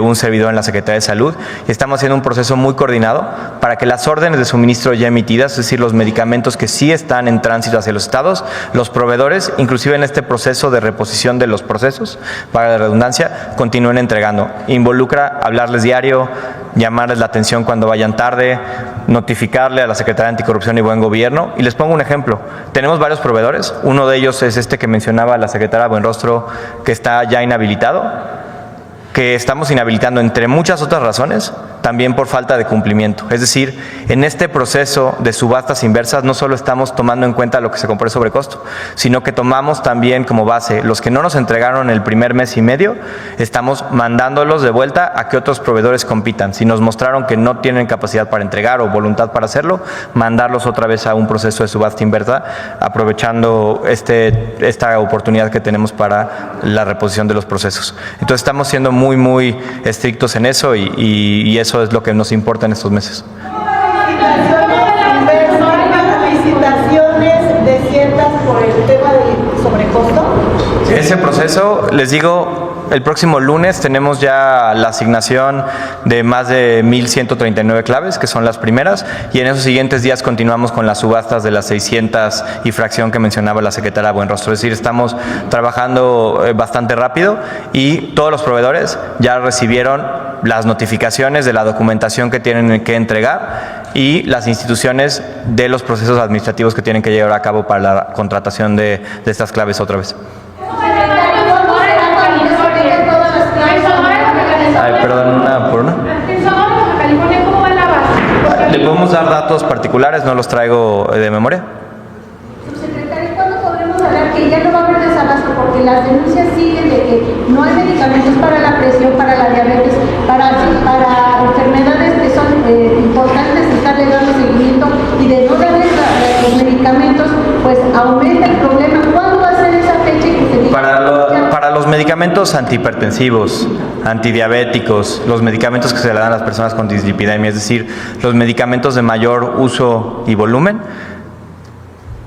un servidor en la Secretaría de Salud, y estamos haciendo un proceso muy coordinado para que las órdenes de suministro ya emitidas, es decir, los medicamentos que sí están en tránsito hacia los estados, los proveedores, inclusive en este proceso de reposición de los procesos, para la redundancia, continúen entregando. Involucra hablarles diario, llamarles la atención cuando vayan tarde, notificarle a la Secretaría de Anticorrupción y Buen Gobierno. Y les pongo un ejemplo. Tenemos varios proveedores. Uno de ellos es este que mencionaba la secretaria Buenrostro, que está ya inhabilitado, que estamos inhabilitando entre muchas otras razones, también por falta de cumplimiento. Es decir, en este proceso de subastas inversas no solo estamos tomando en cuenta lo que se compró de sobrecosto, sino que tomamos también como base los que no nos entregaron el primer mes y medio, estamos mandándolos de vuelta a que otros proveedores compitan. Si nos mostraron que no tienen capacidad para entregar o voluntad para hacerlo, mandarlos otra vez a un proceso de subasta inversa, aprovechando esta oportunidad que tenemos para la reposición de los procesos. Entonces estamos siendo muy estrictos en eso y eso es lo que nos importa en estos meses. ¿Licitaciones desiertas por el tema del sobrecosto? Ese proceso, les digo, el próximo lunes tenemos ya la asignación de más de 1,139 claves, que son las primeras, y en esos siguientes días continuamos con las subastas de las 600 y fracción que mencionaba la secretaria Buenrostro. Es decir, estamos trabajando bastante rápido y todos los proveedores ya recibieron las notificaciones de la documentación que tienen que entregar y las instituciones de los procesos administrativos que tienen que llevar a cabo para la contratación de estas claves otra vez. Ay, perdón, una por una. ¿Cómo va la base? ¿Le podemos dar datos particulares? No los traigo de memoria. Subsecretario, ¿cuándo podremos hablar que ya no va a haber desabasto? Porque las denuncias siguen de que no hay medicamentos para la presión, para la diabetes, para enfermedades que son importantes estarle dando seguimiento, y de no darles los medicamentos, pues aumenta el problema. ¿Cuándo va a ser esa fecha que se diga? Para los medicamentos antihipertensivos, antidiabéticos, los medicamentos que se le dan a las personas con dislipidemia, es decir, los medicamentos de mayor uso y volumen,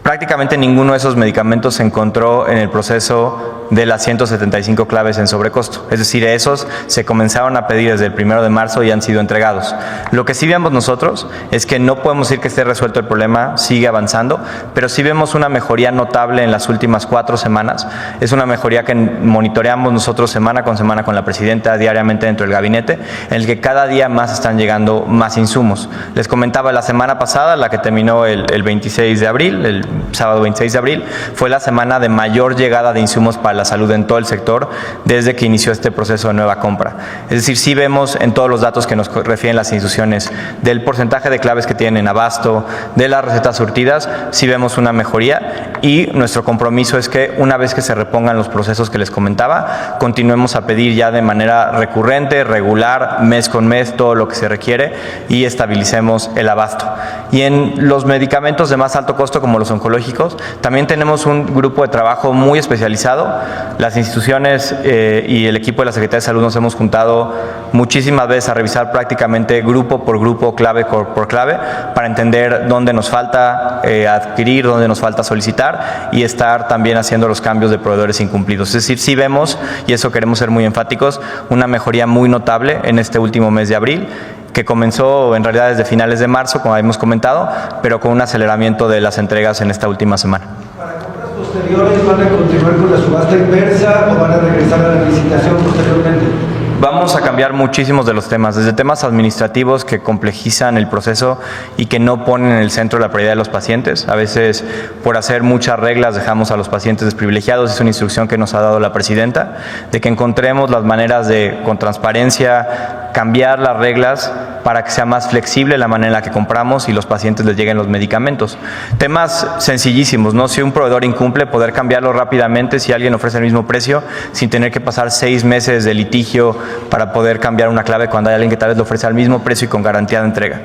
prácticamente ninguno de esos medicamentos se encontró en el proceso de las 175 claves en sobrecosto. Es decir, esos se comenzaron a pedir desde el 1 de marzo y han sido entregados. Lo que sí vemos nosotros es que no podemos decir que esté resuelto el problema, sigue avanzando, pero sí vemos una mejoría notable en las últimas 4 semanas. Es una mejoría que monitoreamos nosotros semana con la Presidenta, diariamente dentro del gabinete, en el que cada día más están llegando más insumos. Les comentaba, la semana pasada, la que terminó el 26 de abril, el sábado 26 de abril, fue la semana de mayor llegada de insumos para para la salud en todo el sector desde que inició este proceso de nueva compra. Es decir, sí vemos en todos los datos que nos refieren las instituciones del porcentaje de claves que tienen en abasto, de las recetas surtidas, sí vemos una mejoría y nuestro compromiso es que una vez que se repongan los procesos que les comentaba, continuemos a pedir ya de manera recurrente, regular, mes con mes, todo lo que se requiere y estabilicemos el abasto. Y en los medicamentos de más alto costo como los oncológicos, también tenemos un grupo de trabajo muy especializado. Las instituciones y el equipo de la Secretaría de Salud nos hemos juntado muchísimas veces a revisar prácticamente grupo por grupo, clave por clave, para entender dónde nos falta adquirir, dónde nos falta solicitar y estar también haciendo los cambios de proveedores incumplidos. Es decir, sí vemos, y eso queremos ser muy enfáticos, una mejoría muy notable en este último mes de abril, que comenzó en realidad desde finales de marzo, como habíamos comentado, pero con un aceleramiento de las entregas en esta última semana. ¿Para compras posteriores van a continuar con la subasta inversa o van a regresar a la licitación posteriormente? Vamos a cambiar muchísimos de los temas, desde temas administrativos que complejizan el proceso y que no ponen en el centro la prioridad de los pacientes. A veces, por hacer muchas reglas, dejamos a los pacientes desprivilegiados. Es una instrucción que nos ha dado la presidenta, de que encontremos las maneras de, con transparencia, cambiar las reglas para que sea más flexible la manera en la que compramos y los pacientes les lleguen los medicamentos. Temas sencillísimos, ¿no? Si un proveedor incumple, poder cambiarlo rápidamente si alguien ofrece el mismo precio, sin tener que pasar 6 meses de litigio para poder cambiar una clave cuando hay alguien que tal vez lo ofrece al mismo precio y con garantía de entrega.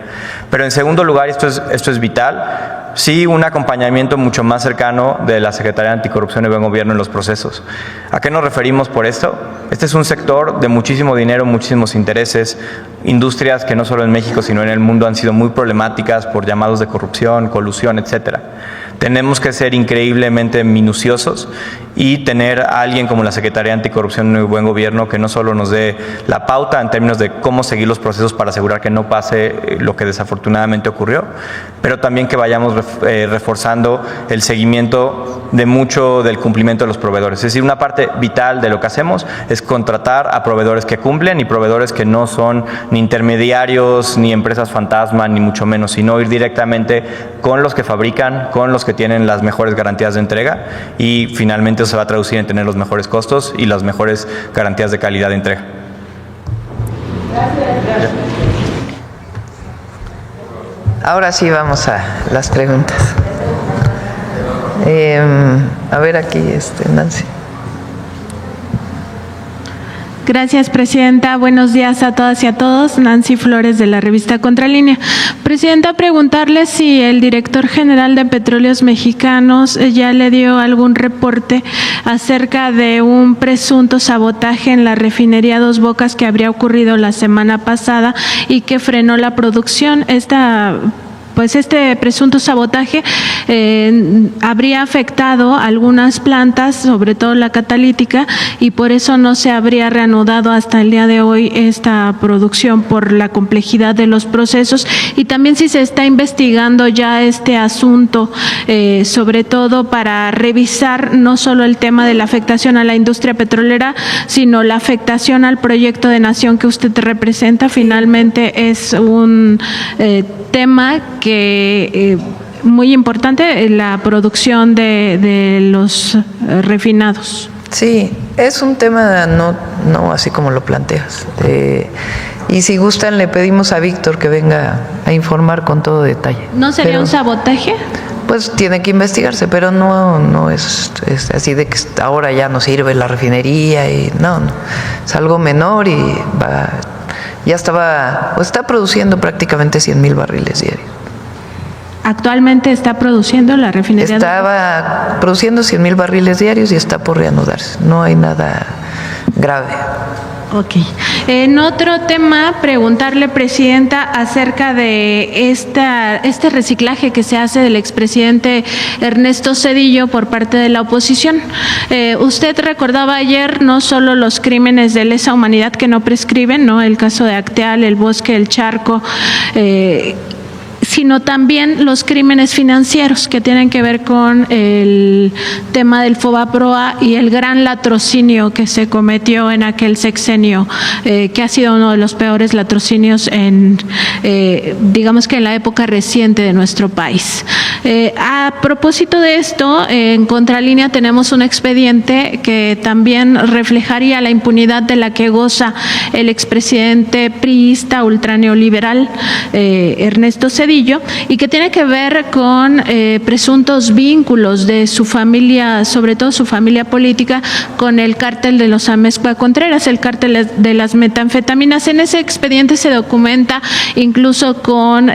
Pero en segundo lugar, esto es vital, sí un acompañamiento mucho más cercano de la Secretaría de Anticorrupción y Buen Gobierno en los procesos. ¿A qué nos referimos por esto? Este es un sector de muchísimo dinero, muchísimos intereses, industrias que no solo en México sino en el mundo han sido muy problemáticas por llamados de corrupción, colusión, etcétera. Tenemos que ser increíblemente minuciosos y tener a alguien como la Secretaría de Anticorrupción y Buen Gobierno que no solo nos dé la pauta en términos de cómo seguir los procesos para asegurar que no pase lo que desafortunadamente ocurrió, pero también que vayamos reforzando el seguimiento de mucho del cumplimiento de los proveedores. Es decir, una parte vital de lo que hacemos es contratar a proveedores que cumplen y proveedores que no son ni intermediarios, ni empresas fantasma, ni mucho menos, sino ir directamente con los que fabrican, con los que tienen las mejores garantías de entrega y finalmente eso se va a traducir en tener los mejores costos y las mejores garantías de calidad de entrega. Gracias. Ahora sí vamos a las preguntas. A ver aquí, Nancy. Gracias, Presidenta. Buenos días a todas y a todos. Nancy Flores, de la revista Contralínea. Presidenta, preguntarle si el director general de Petróleos Mexicanos ya le dio algún reporte acerca de un presunto sabotaje en la refinería Dos Bocas que habría ocurrido la semana pasada y que frenó la producción. Este presunto sabotaje habría afectado algunas plantas, sobre todo la catalítica, y por eso no se habría reanudado hasta el día de hoy esta producción por la complejidad de los procesos. Y también si se está investigando ya este asunto, sobre todo para revisar no solo el tema de la afectación a la industria petrolera, sino la afectación al proyecto de nación que usted representa. Finalmente es un tema que muy importante, la producción de los refinados. Sí, es un tema no así como lo planteas. Y si gustan le pedimos a Víctor que venga a informar con todo detalle. ¿No sería un sabotaje? Pues tiene que investigarse, pero no es así de que ahora ya no sirve la refinería y no, es algo menor y está produciendo prácticamente 100,000 barriles diarios. ¿Actualmente está produciendo la refinería? Estaba produciendo 100,000 barriles diarios y está por reanudarse. No hay nada grave. Ok. En otro tema, preguntarle, Presidenta, acerca de este reciclaje que se hace del expresidente Ernesto Zedillo por parte de la oposición. Usted recordaba ayer no solo los crímenes de lesa humanidad que no prescriben, ¿no? El caso de Acteal, el Bosque, el Charco, sino también los crímenes financieros que tienen que ver con el tema del FOBAPROA y el gran latrocinio que se cometió en aquel sexenio, que ha sido uno de los peores latrocinios digamos que en la época reciente de nuestro país. A propósito de esto, en Contralínea tenemos un expediente que también reflejaría la impunidad de la que goza el expresidente priista ultraneoliberal Ernesto Zedillo, y que tiene que ver con presuntos vínculos de su familia, sobre todo su familia política, con el cártel de los Amezcua Contreras, el cártel de las metanfetaminas. En ese expediente se documenta incluso con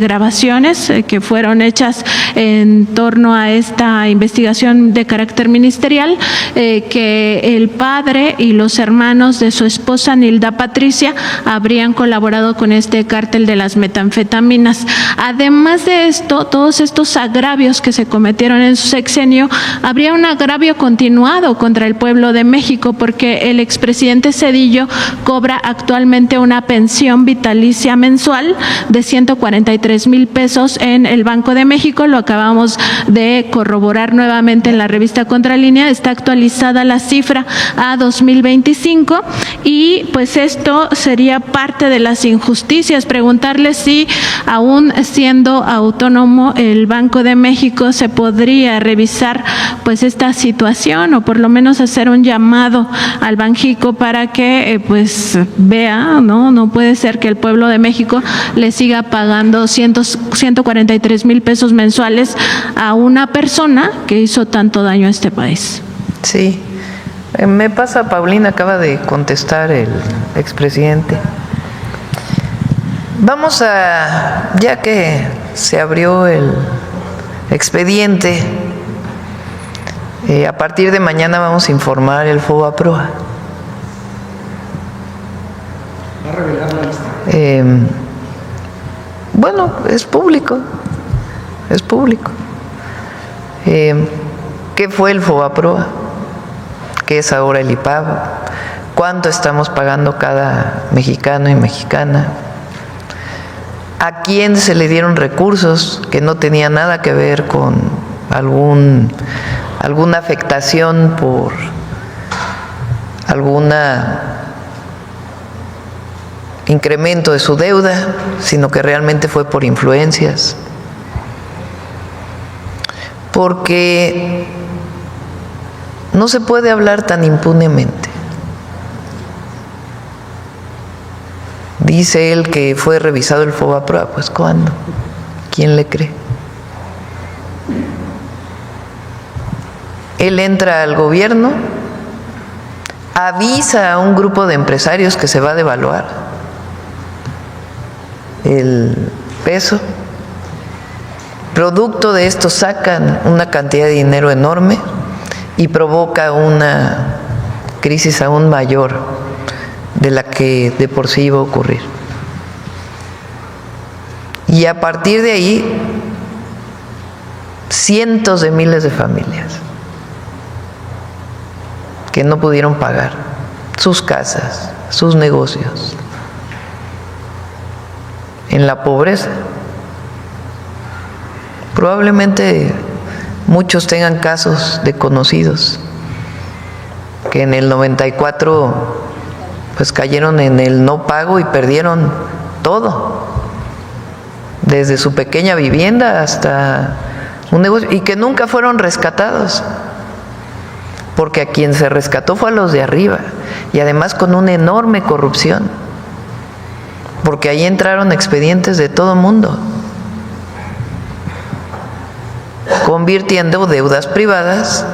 grabaciones que fueron hechas en torno a esta investigación de carácter ministerial, que el padre y los hermanos de su esposa Nilda Patricia habrían colaborado con este cártel de las metanfetaminas. Además de esto, todos estos agravios que se cometieron en su sexenio, habría un agravio continuado contra el pueblo de México, porque el expresidente Zedillo cobra actualmente una pensión vitalicia mensual de 143,000 pesos en el Banco de México. Lo acabamos de corroborar nuevamente en la revista Contralínea. Está actualizada la cifra a 2025 y pues esto sería parte de las injusticias. Preguntarle si, aún siendo autónomo el Banco de México, se podría revisar pues esta situación, o por lo menos hacer un llamado al Banjico para que pues vea, no puede ser que el pueblo de México le siga pagando 143,000 pesos mensuales a una persona que hizo tanto daño a este país. Sí, me pasa, Paulina, acaba de contestar el expresidente. Vamos a, ya que se abrió el expediente, a partir de mañana vamos a informar el FOBAPROA. ¿Va a revelar la lista? Bueno, es público, es público. ¿Qué fue el FOBAPROA? ¿Qué es ahora el IPAB? ¿Cuánto estamos pagando cada mexicano y mexicana? ¿A quién se le dieron recursos que no tenía nada que ver con alguna afectación por alguna incremento de su deuda, sino que realmente fue por influencias? Porque no se puede hablar tan impunemente. Dice él que fue revisado el FOBAPROA. Pues ¿cuándo? ¿Quién le cree? Él entra al gobierno, avisa a un grupo de empresarios que se va a devaluar el peso. Producto de esto sacan una cantidad de dinero enorme y provoca una crisis aún mayor de la que de por sí iba a ocurrir. Y a partir de ahí, cientos de miles de familias que no pudieron pagar sus casas, sus negocios, en la pobreza. Probablemente muchos tengan casos de conocidos que en el 94 pues cayeron en el no pago y perdieron todo, desde su pequeña vivienda hasta un negocio, y que nunca fueron rescatados, porque a quien se rescató fue a los de arriba, y además con una enorme corrupción, porque ahí entraron expedientes de todo mundo, convirtiendo deudas privadas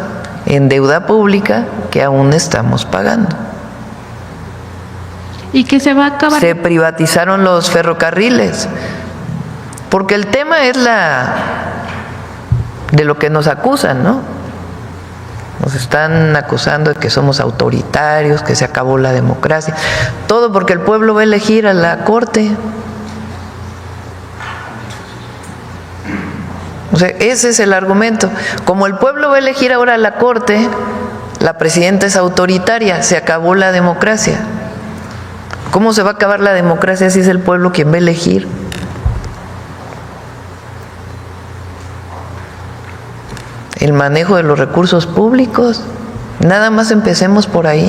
en deuda pública que aún estamos pagando. ¿Y que se va a acabar? Se privatizaron los ferrocarriles, porque el tema es de lo que nos acusan, ¿no? Nos están acusando de que somos autoritarios, que se acabó la democracia, todo porque el pueblo va a elegir a la Corte. O sea, ese es el argumento. Como el pueblo va a elegir ahora a la Corte, la presidenta es autoritaria, se acabó la democracia. ¿Cómo se va a acabar la democracia si es el pueblo quien va a elegir? el manejo de los recursos públicos. Nada más empecemos por ahí.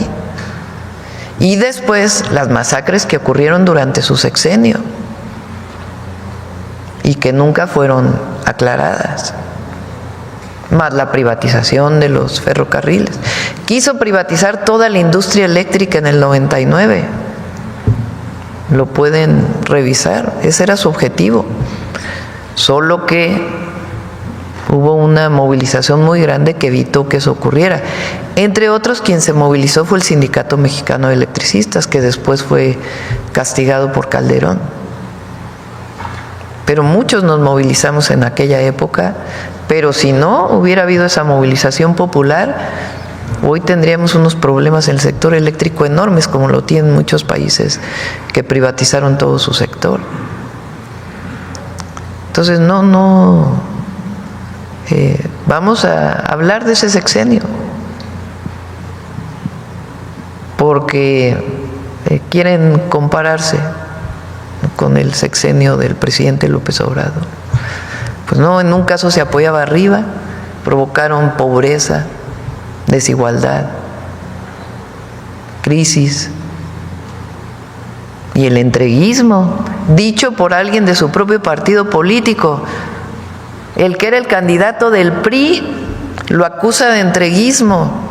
Y después las masacres que ocurrieron durante su sexenio y que nunca fueron aclaradas. Más la privatización de los ferrocarriles. Quiso privatizar toda la industria eléctrica en el 99. Lo pueden revisar, ese era su objetivo. Solo que hubo una movilización muy grande que evitó que eso ocurriera. Entre otros, quien se movilizó fue el Sindicato Mexicano de Electricistas, que después fue castigado por Calderón. Pero muchos nos movilizamos en aquella época, pero si no hubiera habido esa movilización popular, hoy tendríamos unos problemas en el sector eléctrico enormes, como lo tienen muchos países que privatizaron todo su sector. Entonces, vamos a hablar de ese sexenio, porque quieren compararse con el sexenio del presidente López Obrador. Pues no, en un caso se apoyaba arriba, provocaron pobreza, desigualdad, crisis y el entreguismo, dicho por alguien de su propio partido político. El que era el candidato del PRI lo acusa de entreguismo,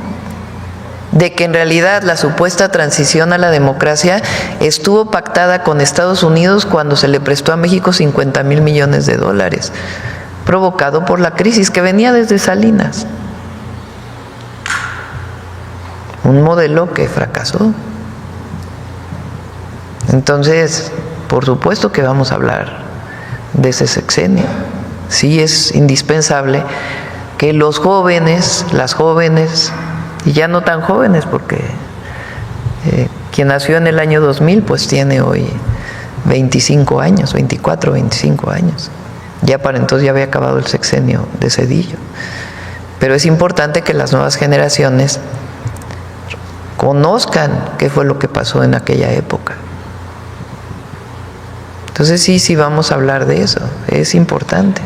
de que en realidad la supuesta transición a la democracia estuvo pactada con Estados Unidos cuando se le prestó a México 50,000 millones de dólares, provocado por la crisis que venía desde Salinas. Un modelo que fracasó. Entonces, por supuesto que vamos a hablar de ese sexenio. Sí es indispensable que los jóvenes, las jóvenes, y ya no tan jóvenes, porque quien nació en el año 2000 pues tiene hoy 25 años, 24, 25 años. Ya para entonces ya había acabado el sexenio de Zedillo. Pero es importante que las nuevas generaciones conozcan qué fue lo que pasó en aquella época. Entonces sí vamos a hablar de eso, es importante.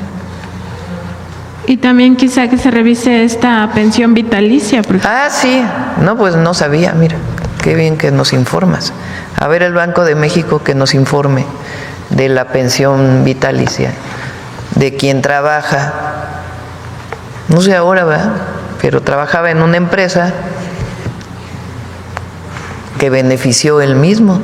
Y también quizá que se revise esta pensión vitalicia. Sí, no, pues no sabía, mira, qué bien que nos informas. A ver el Banco de México que nos informe de la pensión vitalicia, de quien trabaja, no sé ahora, ¿verdad? Pero trabajaba en una empresa que benefició él mismo.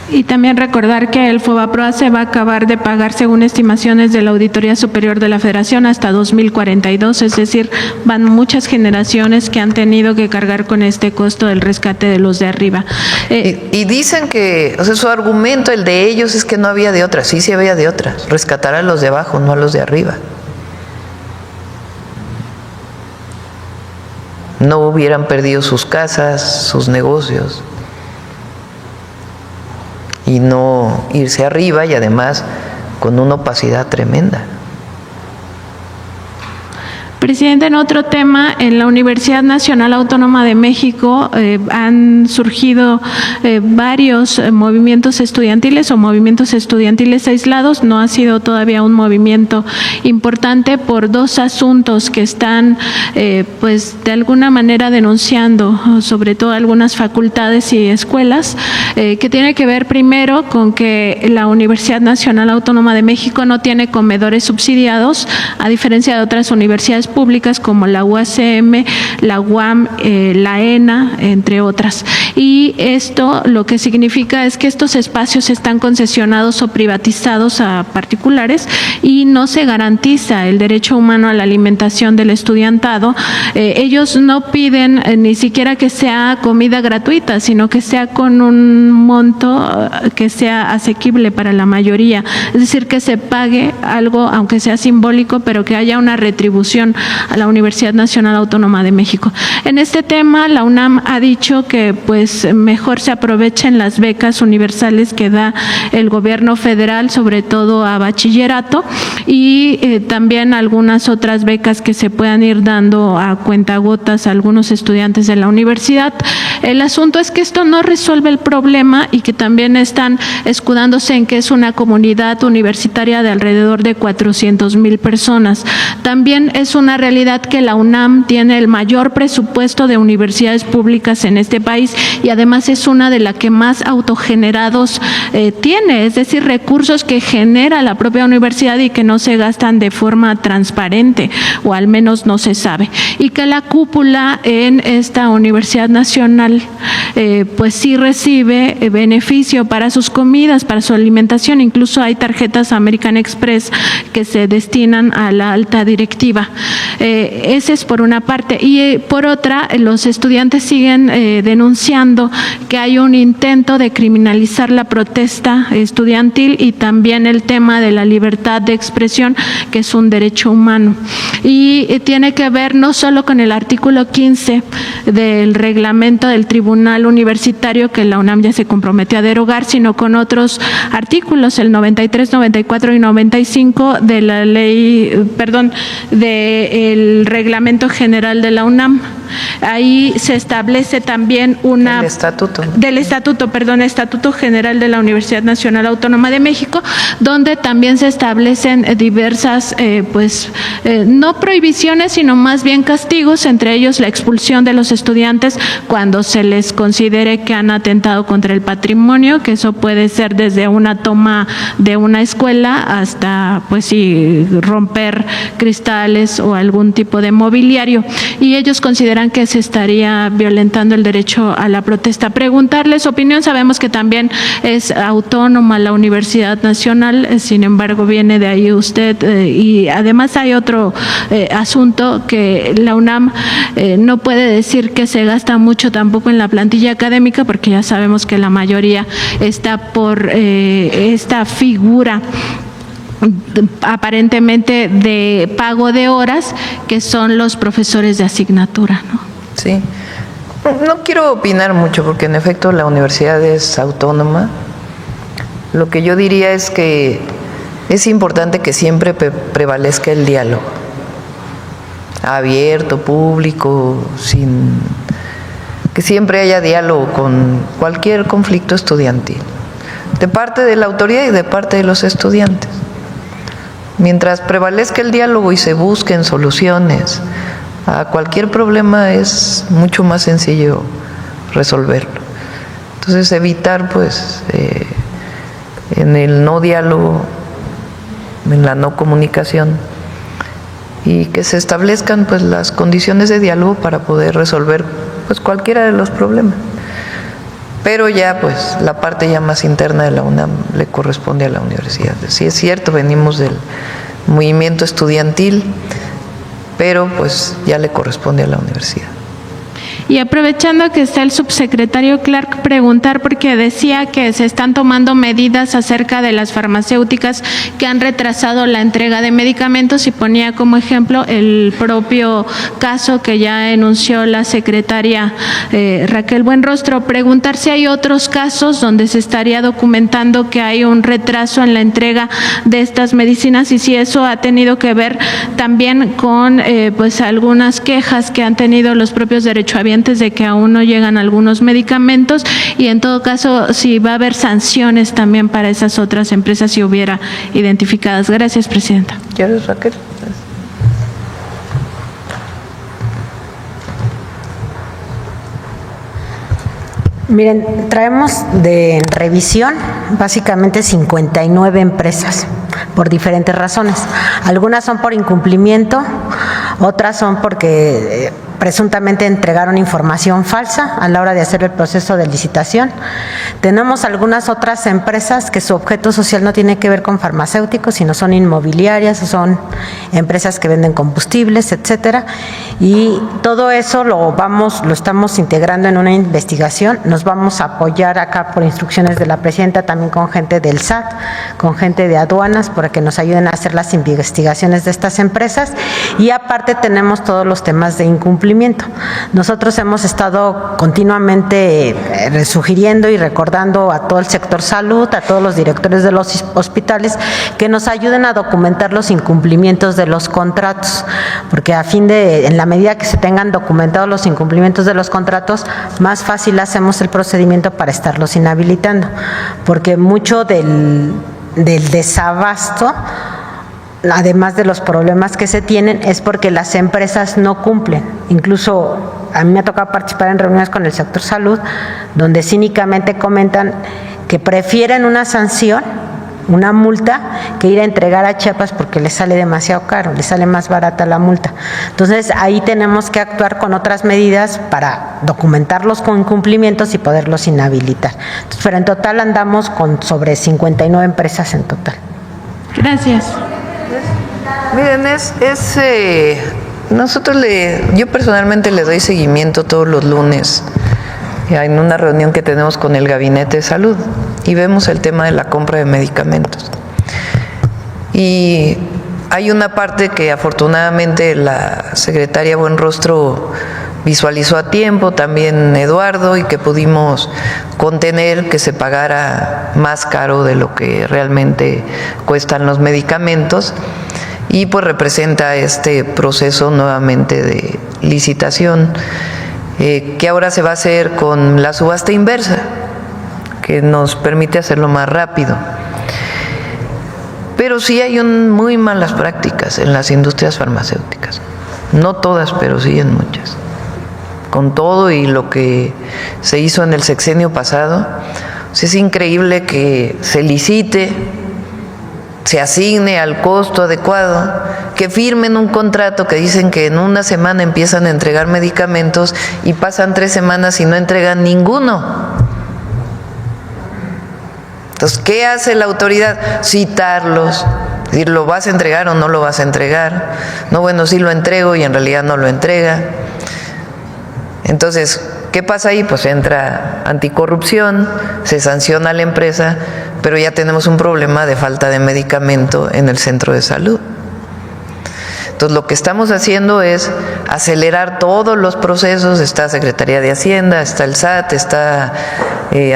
Y también recordar que el FOBAPROA se va a acabar de pagar, según estimaciones de la Auditoría Superior de la Federación, hasta 2042, es decir, van muchas generaciones que han tenido que cargar con este costo del rescate de los de arriba. Y dicen que, o sea, su argumento, el de ellos, es que no había de otra. Sí había de otra. Rescatar a los de abajo, no a los de arriba. No hubieran perdido sus casas, sus negocios, y no irse arriba, y además con una opacidad tremenda. Presidente, en otro tema, en la Universidad Nacional Autónoma de México han surgido varios movimientos estudiantiles o movimientos estudiantiles aislados. No ha sido todavía un movimiento importante por dos asuntos que están, pues, de alguna manera denunciando, sobre todo algunas facultades y escuelas, que tiene que ver primero con que la Universidad Nacional Autónoma de México no tiene comedores subsidiados, a diferencia de otras universidades públicas como la UACM, la UAM, la ENA, entre otras. Y esto lo que significa es que estos espacios están concesionados o privatizados a particulares y no se garantiza el derecho humano a la alimentación del estudiantado. Ellos no piden ni siquiera que sea comida gratuita, sino que sea con un monto que sea asequible para la mayoría. Es decir, que se pague algo, aunque sea simbólico, pero que haya una retribución a la Universidad Nacional Autónoma de México. En este tema, la UNAM ha dicho que pues mejor se aprovechen las becas universales que da el gobierno federal, sobre todo a bachillerato, y también algunas otras becas que se puedan ir dando a cuentagotas a algunos estudiantes de la universidad. El asunto es que esto no resuelve el problema y que también están escudándose en que es una comunidad universitaria de alrededor de 400,000 personas. También es una realidad que la UNAM tiene el mayor presupuesto de universidades públicas en este país y además es una de las que más autogenerados tiene, es decir, recursos que genera la propia universidad y que no se gastan de forma transparente, o al menos no se sabe. Y que la cúpula en esta Universidad Nacional pues sí recibe beneficio para sus comidas, para su alimentación, incluso hay tarjetas American Express que se destinan a la alta directiva. Ese es por una parte. Y por otra, los estudiantes siguen denunciando que hay un intento de criminalizar la protesta estudiantil y también el tema de la libertad de expresión, que es un derecho humano. Y tiene que ver no solo con el artículo 15 del reglamento del Tribunal Universitario, que la UNAM ya se comprometió a derogar, sino con otros artículos, el 93, 94 y 95 de la ley, del Reglamento General de la UNAM. Ahí se establece también Estatuto General de la Universidad Nacional Autónoma de México, donde también se establecen diversas, no prohibiciones, sino más bien castigos, entre ellos la expulsión de los estudiantes cuando se les considere que han atentado contra el patrimonio, que eso puede ser desde una toma de una escuela hasta, romper cristales o algún tipo de mobiliario. Y ellos consideran que se estaría violentando el derecho a la protesta. Preguntarles su opinión, sabemos que también es autónoma la Universidad Nacional, sin embargo viene de ahí usted, y además hay otro asunto, que la UNAM no puede decir que se gasta mucho tampoco en la plantilla académica, porque ya sabemos que la mayoría está por esta figura aparentemente de pago de horas, que son los profesores de asignatura, ¿no? Sí. No quiero opinar mucho porque en efecto la universidad es autónoma. Lo que yo diría es que es importante que siempre prevalezca el diálogo abierto, público, que siempre haya diálogo con cualquier conflicto estudiantil, de parte de la autoridad y de parte de los estudiantes. Mientras prevalezca el diálogo y se busquen soluciones a cualquier problema, es mucho más sencillo resolverlo. Entonces, evitar en el no diálogo, en la no comunicación, y que se establezcan las condiciones de diálogo para poder resolver cualquiera de los problemas. Pero ya la parte ya más interna de la UNAM le corresponde a la universidad. Sí es cierto, venimos del movimiento estudiantil, pero ya le corresponde a la universidad. Y aprovechando que está el subsecretario Clark, preguntar, porque decía que se están tomando medidas acerca de las farmacéuticas que han retrasado la entrega de medicamentos, y ponía como ejemplo el propio caso que ya enunció la secretaria Raquel Buenrostro. Preguntar si hay otros casos donde se estaría documentando que hay un retraso en la entrega de estas medicinas, y si eso ha tenido que ver también con algunas quejas que han tenido los propios derechohabientes de que aún no llegan algunos medicamentos, y en todo caso si va a haber sanciones también para esas otras empresas si hubiera identificadas. Gracias, presidenta. ¿Quieres, Raquel? Miren, traemos de revisión básicamente 59 empresas por diferentes razones. Algunas son por incumplimiento, otras son porque presuntamente entregaron información falsa a la hora de hacer el proceso de licitación. Tenemos algunas otras empresas que su objeto social no tiene que ver con farmacéuticos, sino son inmobiliarias, son empresas que venden combustibles, etcétera. Y todo eso lo estamos integrando en una investigación. Nos vamos a apoyar acá por instrucciones de la presidenta, también con gente del SAT, con gente de aduanas, para que nos ayuden a hacer las investigaciones de estas empresas. Y aparte tenemos todos los temas de incumplimiento. Nosotros hemos estado continuamente sugiriendo y recordando recordando a todo el sector salud, a todos los directores de los hospitales, que nos ayuden a documentar los incumplimientos de los contratos, porque en la medida que se tengan documentados los incumplimientos de los contratos, más fácil hacemos el procedimiento para estarlos inhabilitando, porque mucho del desabasto, además de los problemas que se tienen, es porque las empresas no cumplen. Incluso a mí me ha tocado participar en reuniones con el sector salud, donde cínicamente comentan que prefieren una sanción, una multa, que ir a entregar a Chiapas porque les sale demasiado caro, les sale más barata la multa. Entonces ahí tenemos que actuar con otras medidas para documentarlos con incumplimientos y poderlos inhabilitar. Entonces, pero en total andamos con sobre 59 empresas en total. Gracias. Miren, yo personalmente le doy seguimiento todos los lunes en una reunión que tenemos con el Gabinete de Salud y vemos el tema de la compra de medicamentos. Y hay una parte que afortunadamente la secretaria Buenrostro visualizó a tiempo, también Eduardo, y que pudimos contener que se pagara más caro de lo que realmente cuestan los medicamentos, y pues representa este proceso nuevamente de licitación que ahora se va a hacer con la subasta inversa, que nos permite hacerlo más rápido. Pero sí hay muy malas prácticas en las industrias farmacéuticas, no todas, pero sí en muchas. Con todo y lo que se hizo en el sexenio pasado, es increíble que se licite, se asigne al costo adecuado, que firmen un contrato que dicen que en una semana empiezan a entregar medicamentos y pasan 3 semanas y no entregan ninguno. Entonces, ¿qué hace la autoridad? Citarlos, decir, ¿lo vas a entregar o no lo vas a entregar? No, bueno, sí lo entrego y en realidad no lo entrega. Entonces, ¿qué pasa ahí? Pues entra anticorrupción, se sanciona a la empresa, pero ya tenemos un problema de falta de medicamento en el centro de salud. Entonces, lo que estamos haciendo es acelerar todos los procesos. Está Secretaría de Hacienda, está el SAT, está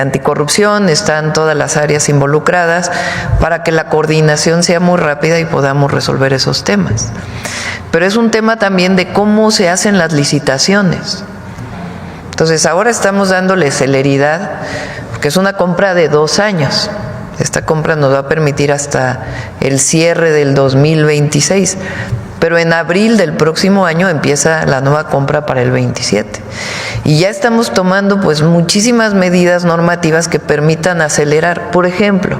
Anticorrupción, están todas las áreas involucradas para que la coordinación sea muy rápida y podamos resolver esos temas. Pero es un tema también de cómo se hacen las licitaciones. Entonces, ahora estamos dándole celeridad, porque es una compra de 2 años. Esta compra nos va a permitir hasta el cierre del 2026. Pero en abril del próximo año empieza la nueva compra para el 27. Y ya estamos tomando pues muchísimas medidas normativas que permitan acelerar. Por ejemplo,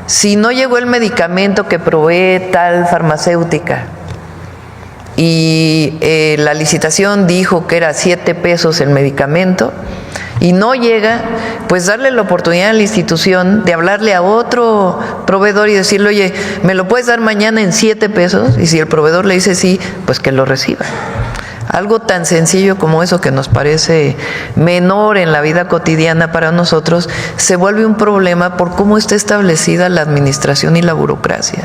si no llegó el medicamento que provee tal farmacéutica y la licitación dijo que era 7 pesos el medicamento y no llega, pues darle la oportunidad a la institución de hablarle a otro proveedor y decirle, oye, ¿me lo puedes dar mañana en 7 pesos? Y si el proveedor le dice sí, pues que lo reciba. Algo tan sencillo como eso, que nos parece menor en la vida cotidiana para nosotros, se vuelve un problema por cómo está establecida la administración y la burocracia.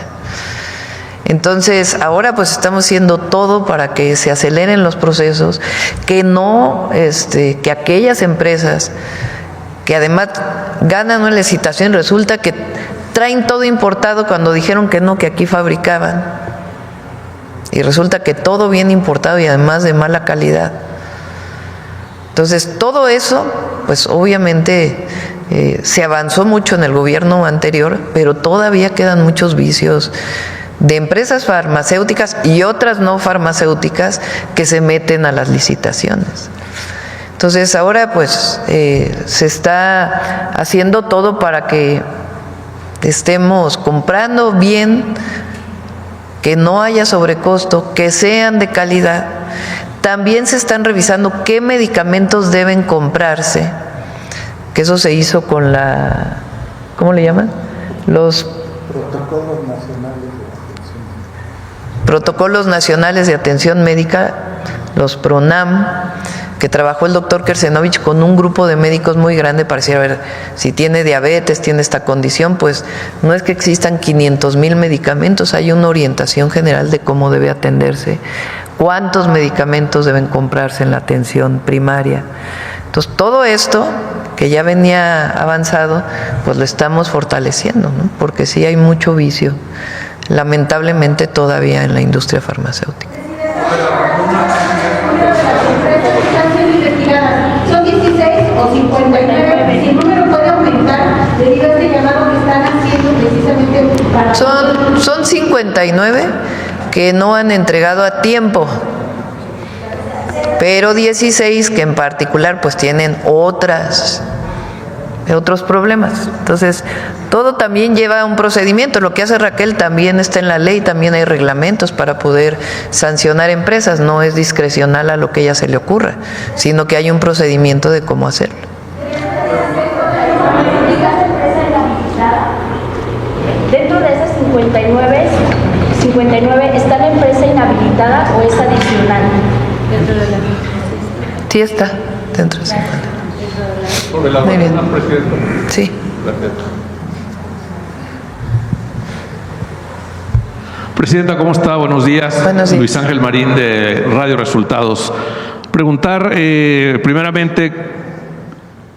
Entonces, ahora pues estamos haciendo todo para que se aceleren los procesos, que que aquellas empresas que además ganan una licitación, resulta que traen todo importado cuando dijeron que no, que aquí fabricaban, y resulta que todo viene importado y además de mala calidad. Entonces, todo eso, pues obviamente se avanzó mucho en el gobierno anterior, pero todavía quedan muchos vicios de empresas farmacéuticas y otras no farmacéuticas que se meten a las licitaciones. Entonces ahora pues se está haciendo todo para que estemos comprando bien, que no haya sobrecosto, que sean de calidad. También se están revisando qué medicamentos deben comprarse, que eso se hizo con ¿cómo le llaman? Los Protocolos Nacionales de Atención Médica, los PRONAM, que trabajó el doctor Kersenovich con un grupo de médicos muy grande para decir, a ver, si tiene diabetes, tiene esta condición, pues no es que existan 500,000 medicamentos, hay una orientación general de cómo debe atenderse, cuántos medicamentos deben comprarse en la atención primaria, Entonces, todo esto que ya venía avanzado, pues lo estamos fortaleciendo, ¿no? Porque sí hay mucho vicio, lamentablemente todavía en la industria farmacéutica. ¿Son 16 o 59? Si el número puede aumentar debido a este llamado que están haciendo precisamente para... Son 59 que no han entregado a tiempo, pero 16 que en particular pues tienen otros problemas. Entonces, todo también lleva un procedimiento. Lo que hace Raquel también está en la ley, también hay reglamentos para poder sancionar empresas. No es discrecional a lo que a ella se le ocurra, sino que hay un procedimiento de cómo hacerlo. Dentro de esas 59, ¿está la empresa inhabilitada o es adicional? Dentro de la... Sí está dentro de 50. Muy bien. Sí. Presidenta, ¿cómo está? Buenos días. Buenos días. Luis Ángel Marín de Radio Resultados. Preguntar primeramente,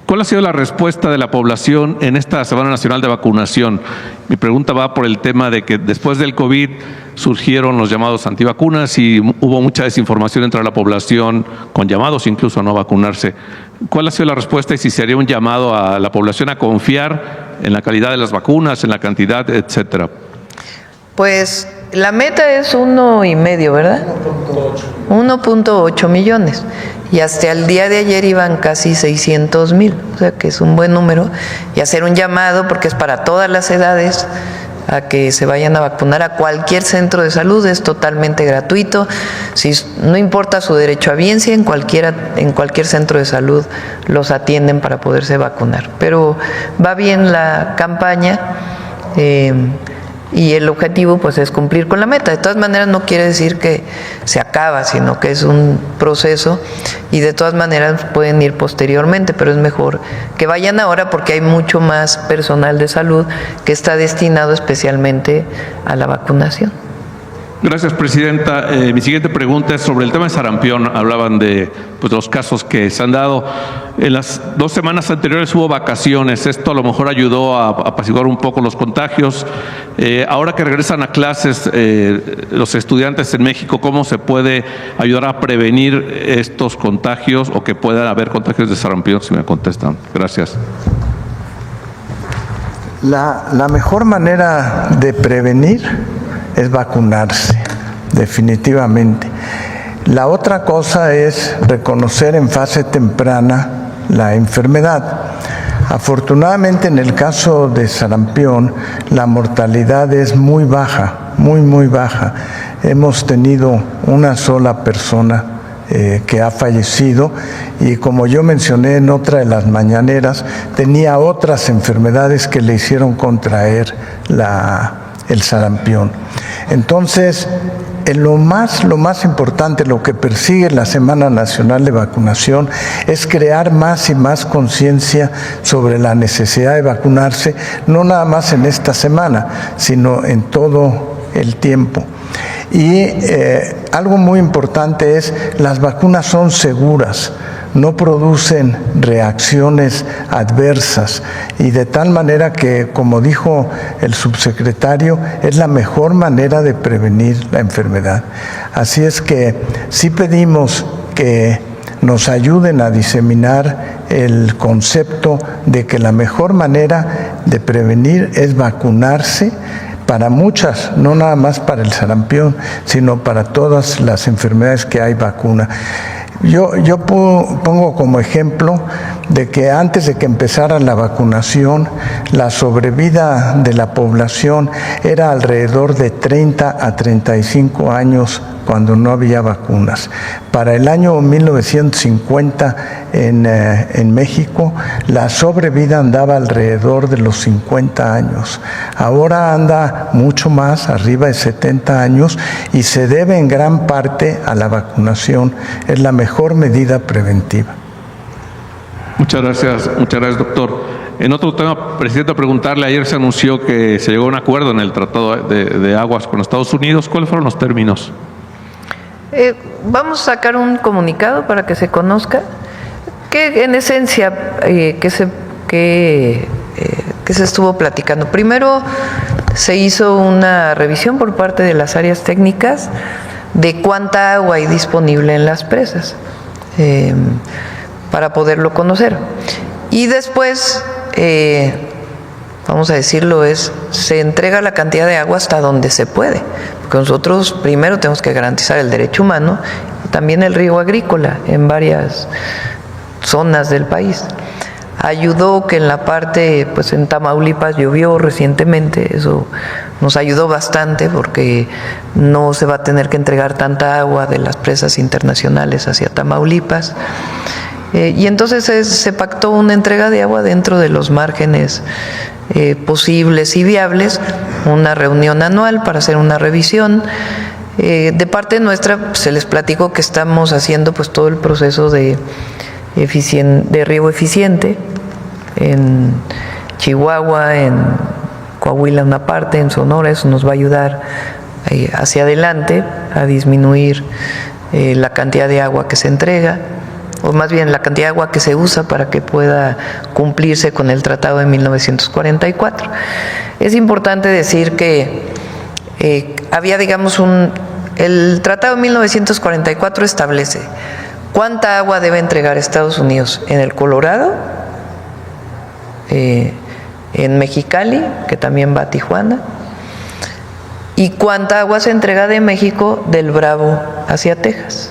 ¿cuál ha sido la respuesta de la población en esta Semana Nacional de Vacunación? Mi pregunta va por el tema de que después del COVID surgieron los llamados antivacunas y hubo mucha desinformación entre la población con llamados incluso a no vacunarse. ¿Cuál ha sido la respuesta y si se haría un llamado a la población a confiar en la calidad de las vacunas, en la cantidad, etcétera? Pues la meta es 1,5, ¿verdad? 1.8 millones. Y hasta el día de ayer iban casi 600,000, o sea que es un buen número. Y hacer un llamado, porque es para todas las edades, a que se vayan a vacunar a cualquier centro de salud, es totalmente gratuito. Si no importa su derecho a biencia, en cualquier centro de salud los atienden para poderse vacunar. Pero va bien la campaña. Y el objetivo pues es cumplir con la meta. De todas maneras no quiere decir que se acaba, sino que es un proceso y de todas maneras pueden ir posteriormente, pero es mejor que vayan ahora porque hay mucho más personal de salud que está destinado especialmente a la vacunación. Gracias, Presidenta. Mi siguiente pregunta es sobre el tema de sarampión. Hablaban de los casos que se han dado. En las 2 semanas anteriores hubo vacaciones. Esto a lo mejor ayudó a apaciguar un poco los contagios. Ahora que regresan a clases los estudiantes en México, ¿cómo se puede ayudar a prevenir estos contagios o que puedan haber contagios de sarampión? Si me contestan. Gracias. La mejor manera de prevenir es vacunarse, definitivamente. La otra cosa es reconocer en fase temprana la enfermedad. Afortunadamente, en el caso de sarampión, la mortalidad es muy baja, muy baja. Hemos tenido una sola persona que ha fallecido y, como yo mencioné en otra de las mañaneras, tenía otras enfermedades que le hicieron contraer el sarampión. Entonces, lo más importante, lo que persigue la Semana Nacional de Vacunación es crear más y más conciencia sobre la necesidad de vacunarse, no nada más en esta semana, sino en todo el tiempo. Y algo muy importante es, las vacunas son seguras, no producen reacciones adversas y de tal manera que, como dijo el subsecretario, es la mejor manera de prevenir la enfermedad. Así es que sí pedimos que nos ayuden a diseminar el concepto de que la mejor manera de prevenir es vacunarse para muchas, no nada más para el sarampión, sino para todas las enfermedades que hay vacuna. Yo pongo como ejemplo de que antes de que empezara la vacunación, la sobrevida de la población era alrededor de 30 a 35 años cuando no había vacunas. Para el año 1950 en México, la sobrevida andaba alrededor de los 50 años. Ahora anda mucho más, arriba de 70 años, y se debe en gran parte a la vacunación. Es la mejor medida preventiva. Muchas gracias, doctor. En otro tema, Presidenta, preguntarle, ayer se anunció que se llegó a un acuerdo en el Tratado de Aguas con Estados Unidos. ¿Cuáles fueron los términos? Vamos a sacar un comunicado para que se conozca. Que en esencia, que se estuvo platicando. Primero se hizo una revisión por parte de las áreas técnicas de cuánta agua hay disponible en las presas para poderlo conocer. Y después, vamos a decirlo, se entrega la cantidad de agua hasta donde se puede, porque nosotros primero tenemos que garantizar el derecho humano y también el riego agrícola en varias zonas del país. Ayudó que en la parte, pues en Tamaulipas llovió recientemente, eso nos ayudó bastante porque no se va a tener que entregar tanta agua de las presas internacionales hacia Tamaulipas. Y entonces se pactó una entrega de agua dentro de los márgenes posibles y viables, una reunión anual para hacer una revisión. De parte nuestra, se les platicó que estamos haciendo pues todo el proceso de riego eficiente en Chihuahua, en Coahuila una parte, en Sonora. Eso nos va a ayudar hacia adelante a disminuir la cantidad de agua que se entrega, o más bien la cantidad de agua que se usa para que pueda cumplirse con el Tratado de 1944. Es importante decir que había, digamos, el Tratado de 1944 establece cuánta agua debe entregar Estados Unidos en el Colorado, en Mexicali, que también va a Tijuana, y cuánta agua se entrega de México del Bravo hacia Texas.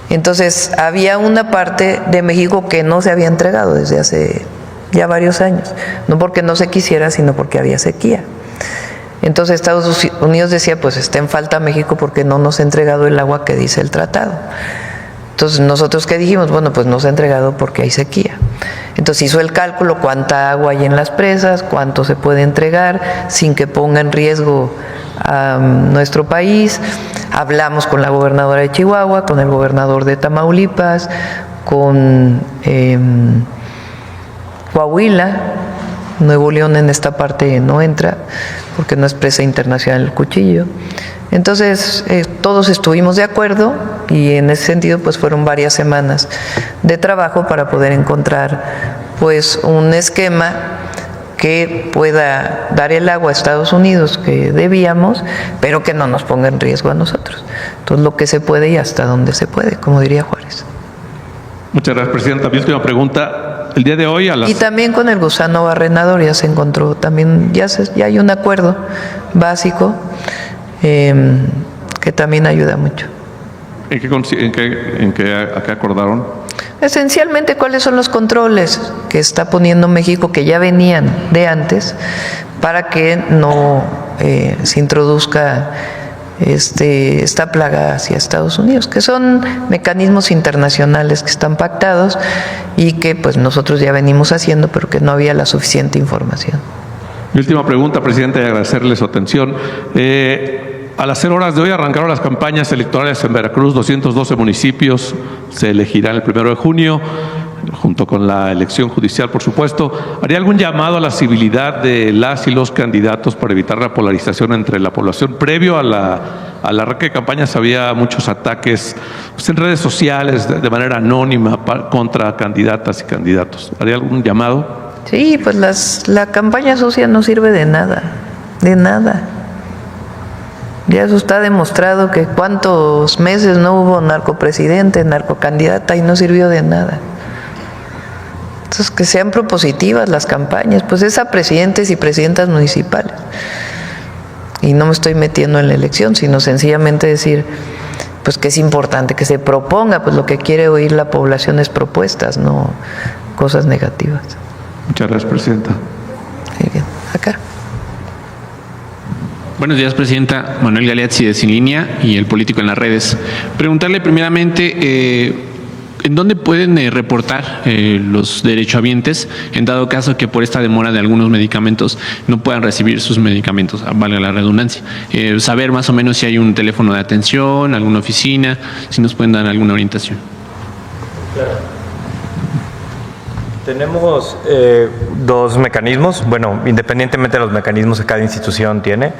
Entonces, había una parte de México que no se había entregado desde hace ya varios años, no porque no se quisiera, sino porque había sequía. Entonces Estados Unidos decía, pues está en falta México porque no nos ha entregado el agua que dice el tratado. Entonces, ¿nosotros qué dijimos? Bueno, pues no se ha entregado porque hay sequía. Entonces hizo el cálculo, cuánta agua hay en las presas, cuánto se puede entregar sin que ponga en riesgo a nuestro país. Hablamos con la gobernadora de Chihuahua, con el gobernador de Tamaulipas, con Coahuila. Nuevo León en esta parte no entra porque no es presa internacional el Cuchillo. Entonces todos estuvimos de acuerdo y en ese sentido pues fueron varias semanas de trabajo para poder encontrar pues un esquema que pueda dar el agua a Estados Unidos que debíamos, pero que no nos ponga en riesgo a nosotros. Entonces lo que se puede y hasta donde se puede, como diría Juárez. Muchas gracias, Presidenta. Mi última pregunta. El día de hoy Y también con el gusano barrenador ya se encontró, también ya hay un acuerdo básico que también ayuda mucho. ¿A qué acordaron? Esencialmente, ¿cuáles son los controles que está poniendo México, que ya venían de antes, para que no se introduzca esta plaga hacia Estados Unidos, que son mecanismos internacionales que están pactados y que pues nosotros ya venimos haciendo, pero que no había la suficiente información. Mi última pregunta, Presidenta, y agradecerle su atención. A las 0 horas de hoy arrancaron las campañas electorales en Veracruz, 212 municipios se elegirán el 1 de junio, junto con la elección judicial, por supuesto. ¿Haría algún llamado a la civilidad de las y los candidatos para evitar la polarización entre la población? Previo a la arranque de campañas había muchos ataques en redes sociales de manera anónima contra candidatas y candidatos. ¿Haría algún llamado? Sí, pues la campaña social no sirve de nada, de nada. Ya eso está demostrado, que cuántos meses no hubo narcopresidente, narcocandidata y no sirvió de nada. Entonces, que sean propositivas las campañas, pues es a presidentes y presidentas municipales. Y no me estoy metiendo en la elección, sino sencillamente decir, pues que es importante que se proponga, pues lo que quiere oír la población es propuestas, no cosas negativas. Muchas gracias, Presidenta. Muy bien, acá. Buenos días, Presidenta. Manuel Galeazzi de Sin Línea y El Político en las Redes. Preguntarle primeramente, ¿en dónde pueden reportar los derechohabientes en dado caso que por esta demora de algunos medicamentos no puedan recibir sus medicamentos, valga la redundancia? Saber más o menos si hay un teléfono de atención, alguna oficina, si nos pueden dar alguna orientación. Claro. Tenemos dos mecanismos, bueno, independientemente de los mecanismos que cada institución tiene.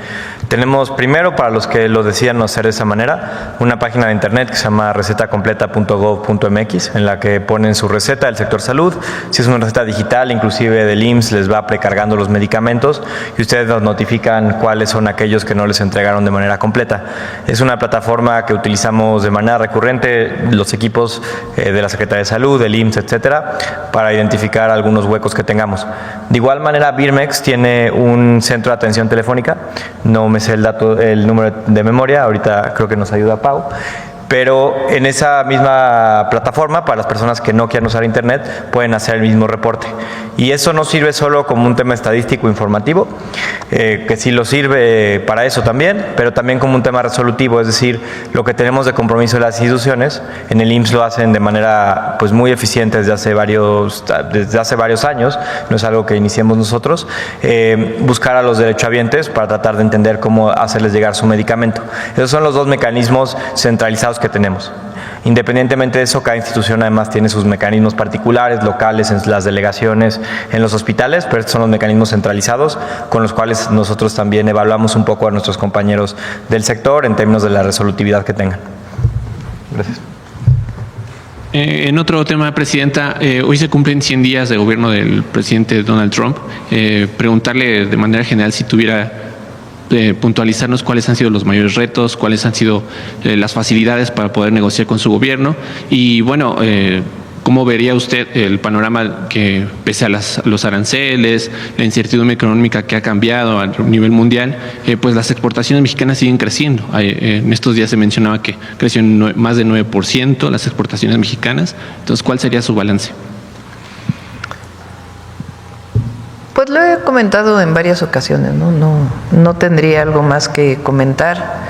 Tenemos primero, para los que lo decidan hacer de esa manera, una página de internet que se llama recetacompleta.gov.mx, en la que ponen su receta del sector salud. Si es una receta digital, inclusive del IMSS, les va precargando los medicamentos y ustedes nos notifican cuáles son aquellos que no les entregaron de manera completa. Es una plataforma que utilizamos de manera recurrente los equipos de la Secretaría de Salud, del IMSS, etcétera, para identificar algunos huecos que tengamos. De igual manera, Birmex tiene un centro de atención telefónica. No me sé el número de memoria, ahorita creo que nos ayuda Pau. Pero en esa misma plataforma, para las personas que no quieran usar internet, pueden hacer el mismo reporte. Y eso no sirve solo como un tema estadístico informativo, que sí lo sirve para eso también, pero también como un tema resolutivo, es decir, lo que tenemos de compromiso de las instituciones, en el IMSS lo hacen de manera pues muy eficiente desde hace varios años, no es algo que iniciemos nosotros, buscar a los derechohabientes para tratar de entender cómo hacerles llegar su medicamento. Esos son los dos mecanismos centralizados que tenemos. Independientemente de eso, cada institución además tiene sus mecanismos particulares, locales, en las delegaciones, en los hospitales, pero estos son los mecanismos centralizados con los cuales nosotros también evaluamos un poco a nuestros compañeros del sector en términos de la resolutividad que tengan. Gracias. En otro tema, Presidenta, hoy se cumplen 100 días de gobierno del presidente Donald Trump. Preguntarle de manera general si tuviera puntualizarnos cuáles han sido los mayores retos, cuáles han sido las facilidades para poder negociar con su gobierno y, bueno, ¿cómo vería usted el panorama que, pese a los aranceles, la incertidumbre económica que ha cambiado a nivel mundial, pues las exportaciones mexicanas siguen creciendo? En estos días se mencionaba que creció en más de 9% las exportaciones mexicanas. Entonces, ¿cuál sería su balance? Pues lo he comentado en varias ocasiones, no tendría algo más que comentar.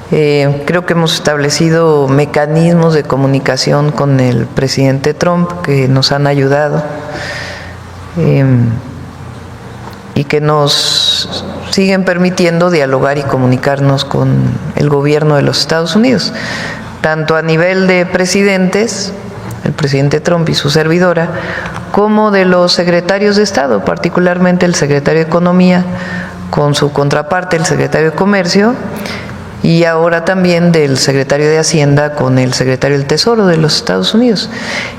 Creo que hemos establecido mecanismos de comunicación con el presidente Trump que nos han ayudado y que nos siguen permitiendo dialogar y comunicarnos con el gobierno de los Estados Unidos, tanto a nivel de presidentes, el presidente Trump y su servidora, como de los secretarios de Estado, particularmente el secretario de Economía, con su contraparte, el secretario de Comercio, y ahora también del secretario de Hacienda con el secretario del Tesoro de los Estados Unidos.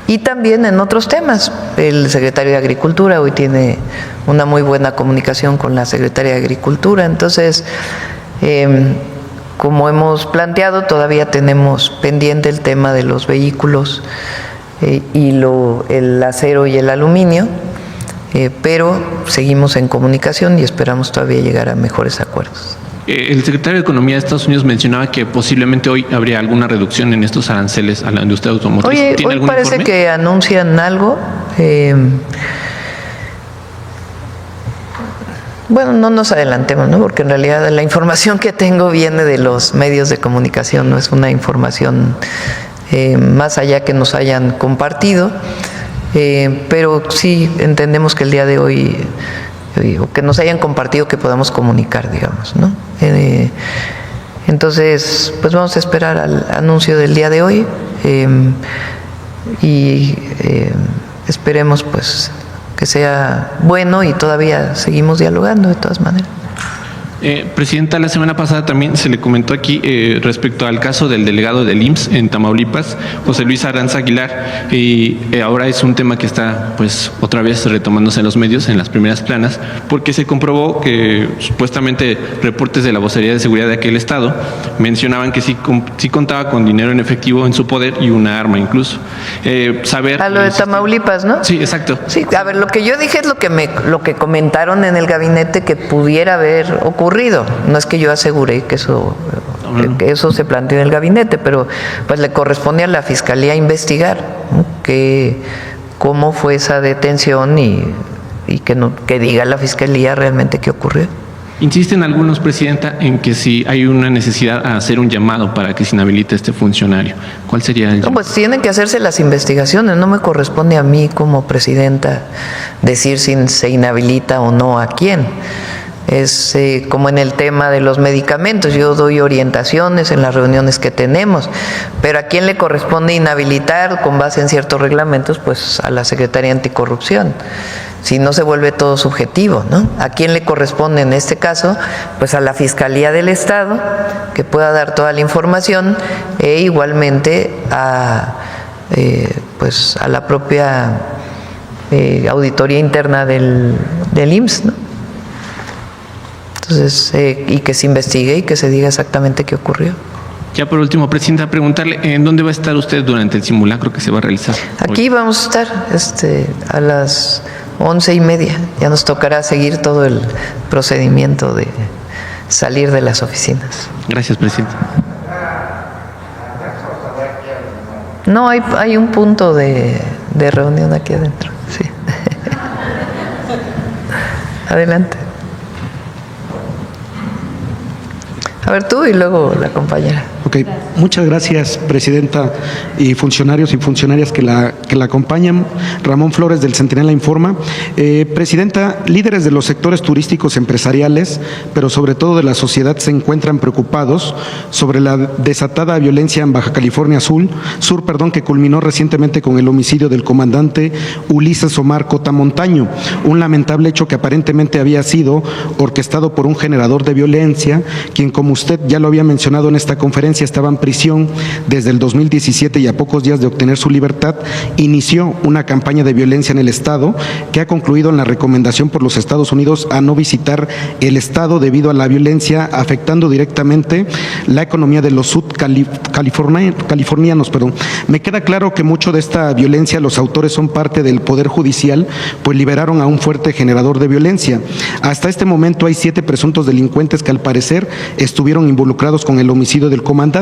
Y también en otros temas, el secretario de Agricultura hoy tiene una muy buena comunicación con la secretaria de Agricultura. Entonces, como hemos planteado, todavía tenemos pendiente el tema de los vehículos y el acero y el aluminio, pero seguimos en comunicación y esperamos todavía llegar a mejores acuerdos. El secretario de Economía de Estados Unidos mencionaba que posiblemente hoy habría alguna reducción en estos aranceles a la industria automotriz. Hoy parece que anuncian algo. Bueno, no nos adelantemos, ¿no? Porque en realidad la información que tengo viene de los medios de comunicación, no es una información más allá que nos hayan compartido, pero sí entendemos que el día de hoy, o que nos hayan compartido, que podamos comunicar, digamos, ¿no? Entonces, pues vamos a esperar al anuncio del día de hoy y esperemos pues que sea bueno y todavía seguimos dialogando de todas maneras. Presidenta, la semana pasada también se le comentó aquí respecto al caso del delegado del IMSS en Tamaulipas, José Luis Aranza Aguilar, y ahora es un tema que está pues otra vez retomándose en los medios, en las primeras planas, porque se comprobó que supuestamente reportes de la Vocería de Seguridad de aquel estado mencionaban que sí contaba con dinero en efectivo en su poder y una arma incluso. A lo de Tamaulipas, ¿no? Sí, exacto. Sí, a ver, lo que yo dije es lo que comentaron en el gabinete que pudiera haber ocurrido. No es que yo asegure que eso se planteó en el gabinete, pero pues le corresponde a la Fiscalía investigar, ¿no? Cómo fue esa detención y que diga la Fiscalía realmente qué ocurrió. Insisten algunos, Presidenta, en que si hay una necesidad a hacer un llamado para que se inhabilite este funcionario. ¿Cuál sería el llamado? No, pues tienen que hacerse las investigaciones. No me corresponde a mí como presidenta decir si se inhabilita o no a quién. Es como en el tema de los medicamentos, yo doy orientaciones en las reuniones que tenemos, pero ¿a quién le corresponde inhabilitar con base en ciertos reglamentos? Pues a la Secretaría Anticorrupción. Si no se vuelve todo subjetivo, ¿no? ¿A quién le corresponde en este caso? Pues a la Fiscalía del Estado, que pueda dar toda la información, e igualmente a la propia auditoría interna del IMSS, ¿no? Entonces, y que se investigue y que se diga exactamente qué ocurrió. Ya por último, Presidenta, preguntarle, ¿en dónde va a estar usted durante el simulacro que se va a realizar? Aquí vamos a estar a las 11:30. Ya nos tocará seguir todo el procedimiento de salir de las oficinas. Gracias, Presidenta. No, hay un punto de reunión aquí adentro. Sí. Adelante. A ver tú y luego la compañera. Ok, muchas gracias, Presidenta, y funcionarios y funcionarias que la acompañan. Ramón Flores, del Centinela Informa. Presidenta, líderes de los sectores turísticos empresariales, pero sobre todo de la sociedad, se encuentran preocupados sobre la desatada violencia en Baja California Sur, que culminó recientemente con el homicidio del comandante Ulises Omar Cota Montaño, un lamentable hecho que aparentemente había sido orquestado por un generador de violencia, quien, como usted ya lo había mencionado en esta conferencia, estaba en prisión desde el 2017 y a pocos días de obtener su libertad, inició una campaña de violencia en el Estado que ha concluido en la recomendación por los Estados Unidos a no visitar el Estado debido a la violencia afectando directamente la economía de los californianos. Me queda claro que mucho de esta violencia los autores son parte del Poder Judicial, pues liberaron a un fuerte generador de violencia. Hasta este momento hay 7 presuntos delincuentes que al parecer estuvieron involucrados con el homicidio del comandante.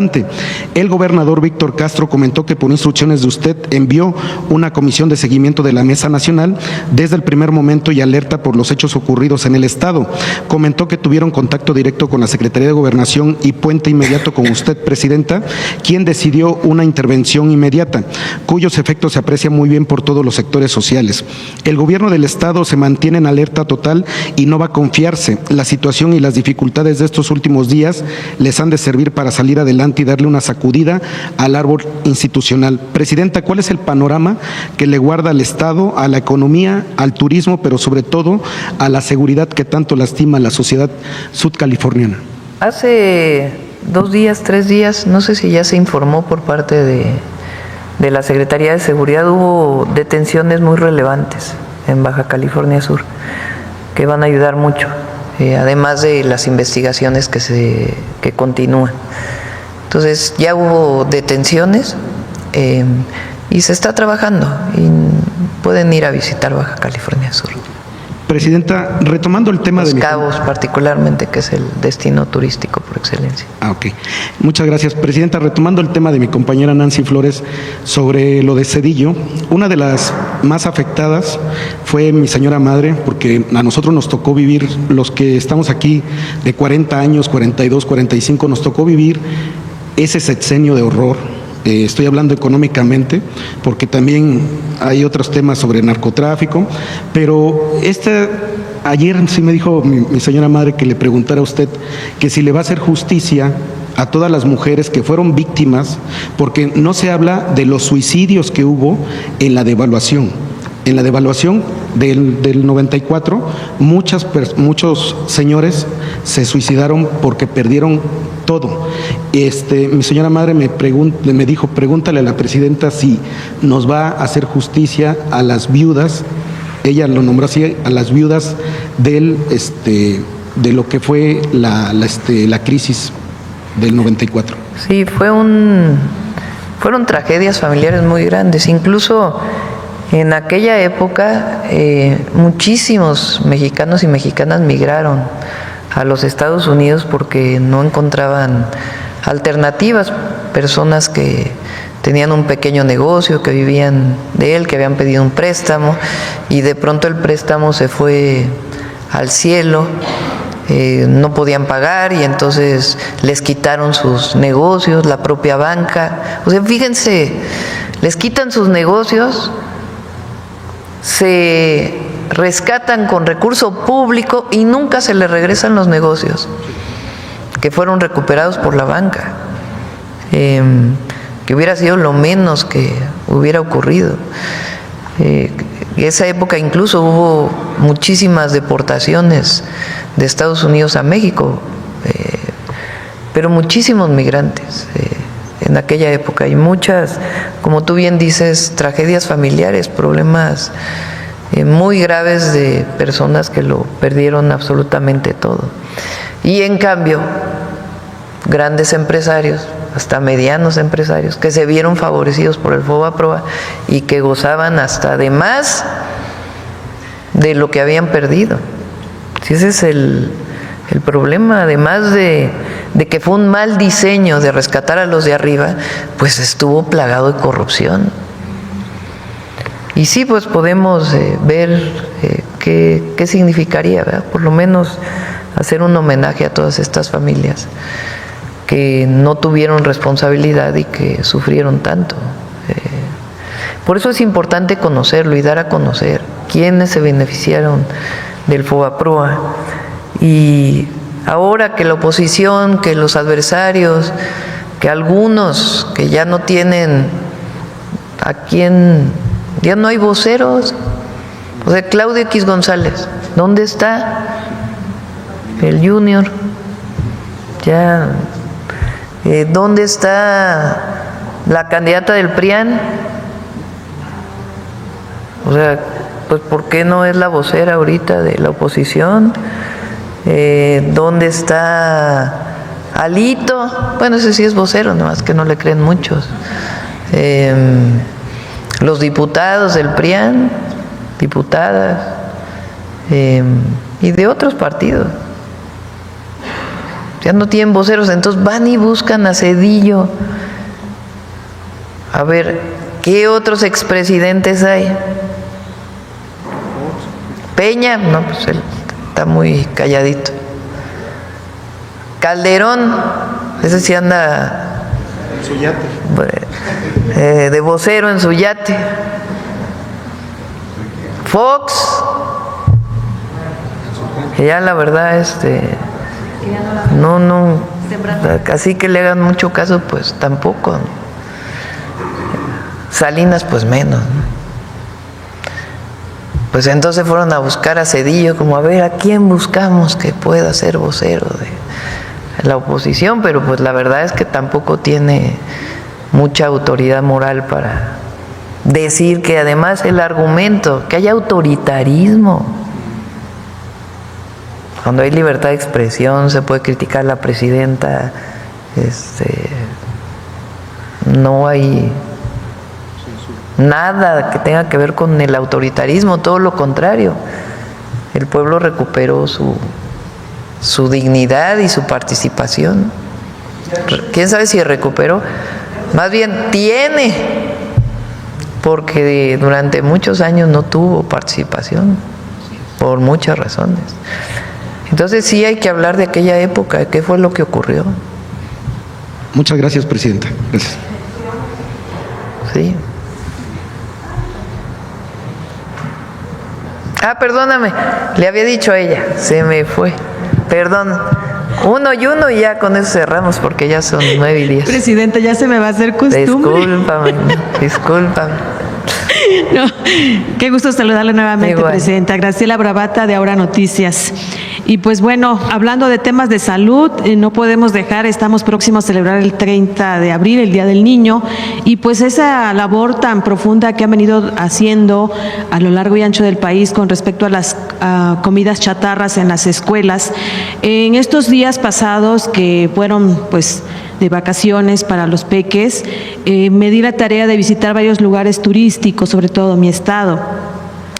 El gobernador Víctor Castro comentó que por instrucciones de usted envió una comisión de seguimiento de la Mesa Nacional desde el primer momento y alerta por los hechos ocurridos en el Estado. Comentó que tuvieron contacto directo con la Secretaría de Gobernación y puente inmediato con usted, Presidenta, quien decidió una intervención inmediata, cuyos efectos se aprecian muy bien por todos los sectores sociales. El gobierno del Estado se mantiene en alerta total y no va a confiarse. La situación y las dificultades de estos últimos días les han de servir para salir adelante y darle una sacudida al árbol institucional. Presidenta, ¿cuál es el panorama que le guarda al Estado, a la economía, al turismo, pero sobre todo a la seguridad que tanto lastima a la sociedad sudcaliforniana? Hace 2 días, 3 días, no sé si ya se informó por parte de la Secretaría de Seguridad, hubo detenciones muy relevantes en Baja California Sur que van a ayudar mucho, además de las investigaciones que continúan. Entonces ya hubo detenciones y se está trabajando y pueden ir a visitar Baja California Sur. Presidenta, retomando el tema Los Cabos particularmente, que es el destino turístico por excelencia. Ok. Muchas gracias, Presidenta. Retomando el tema de mi compañera Nancy Flores sobre lo de Cedillo, una de las más afectadas fue mi señora madre, porque a nosotros nos tocó vivir, los que estamos aquí de 40 años, 42, 45, nos tocó vivir ese sexenio de horror. Estoy hablando económicamente, porque también hay otros temas sobre narcotráfico, pero ayer sí me dijo mi señora madre que le preguntara a usted que si le va a hacer justicia a todas las mujeres que fueron víctimas, porque no se habla de los suicidios que hubo en la devaluación. En la devaluación del 94, muchos señores se suicidaron porque perdieron todo. Mi señora madre me dijo, pregúntale a la Presidenta si nos va a hacer justicia a las viudas, ella lo nombró así, a las viudas de lo que fue la crisis del 94. Sí, fueron tragedias familiares muy grandes, incluso en aquella época muchísimos mexicanos y mexicanas migraron a los Estados Unidos porque no encontraban alternativas, personas que tenían un pequeño negocio, que vivían de él, que habían pedido un préstamo y de pronto el préstamo se fue al cielo, no podían pagar y entonces les quitaron sus negocios, la propia banca. O sea, fíjense, les quitan sus negocios, se rescatan con recurso público y nunca se les regresan los negocios que fueron recuperados por la banca, que hubiera sido lo menos que hubiera ocurrido. En esa época incluso hubo muchísimas deportaciones de Estados Unidos a México, pero muchísimos migrantes en aquella época y muchas, como tú bien dices, tragedias familiares, problemas muy graves de personas que lo perdieron absolutamente todo. Y en cambio, grandes empresarios, hasta medianos empresarios, que se vieron favorecidos por el FOBAPROA y que gozaban hasta de más de lo que habían perdido. Si ese es el problema, además de que fue un mal diseño de rescatar a los de arriba, pues estuvo plagado de corrupción. Y sí, pues podemos ver qué significaría, ¿verdad? Por lo menos hacer un homenaje a todas estas familias que no tuvieron responsabilidad y que sufrieron tanto. Por eso es importante conocerlo y dar a conocer quiénes se beneficiaron del FOBAPROA. Y ahora que la oposición, que los adversarios, que algunos que ya no tienen a quién, ya no hay voceros. O sea, Claudio X González, ¿dónde está? El Junior. Ya, ¿dónde está la candidata del PRIAN? O sea, pues ¿por qué no es la vocera ahorita de la oposición? ¿Dónde está Alito? Bueno, ese sí es vocero, nomás que no le creen muchos. Los diputados del PRIAN, diputadas, y de otros partidos. Ya no tienen voceros, entonces van y buscan a Zedillo. A ver, ¿qué otros expresidentes hay? Peña, no, pues él está muy calladito. Calderón, ese sí anda en su yate. De vocero en su yate. Fox, que ya la verdad no, así que le hagan mucho caso, pues tampoco. Salinas, pues menos, ¿no? Pues entonces fueron a buscar a Zedillo, como a ver a quién buscamos que pueda ser vocero de la oposición, pero pues la verdad es que tampoco tiene mucha autoridad moral para decir que además el argumento, que hay autoritarismo. Cuando hay libertad de expresión, se puede criticar a la presidenta, no hay nada que tenga que ver con el autoritarismo, todo lo contrario. El pueblo recuperó su dignidad y su participación. ¿Quién sabe si recuperó? Más bien tiene, porque durante muchos años no tuvo participación, por muchas razones. Entonces sí hay que hablar de aquella época, de qué fue lo que ocurrió. Muchas gracias, presidenta. Gracias. Sí. Ah, perdóname, le había dicho a ella, se me fue. Perdón. Uno y ya con eso cerramos porque ya son 9:10. Presidenta, ya se me va a hacer costumbre. Discúlpame. No, qué gusto saludarle nuevamente, igual. Presidenta. Graciela Bravata, de Ahora Noticias. Y pues bueno, hablando de temas de salud, no podemos dejar, estamos próximos a celebrar el 30 de abril, el Día del Niño, y pues esa labor tan profunda que han venido haciendo a lo largo y ancho del país con respecto a las comidas chatarras en las escuelas. En estos días pasados que fueron pues de vacaciones para los peques, me di la tarea de visitar varios lugares turísticos, sobre todo mi estado.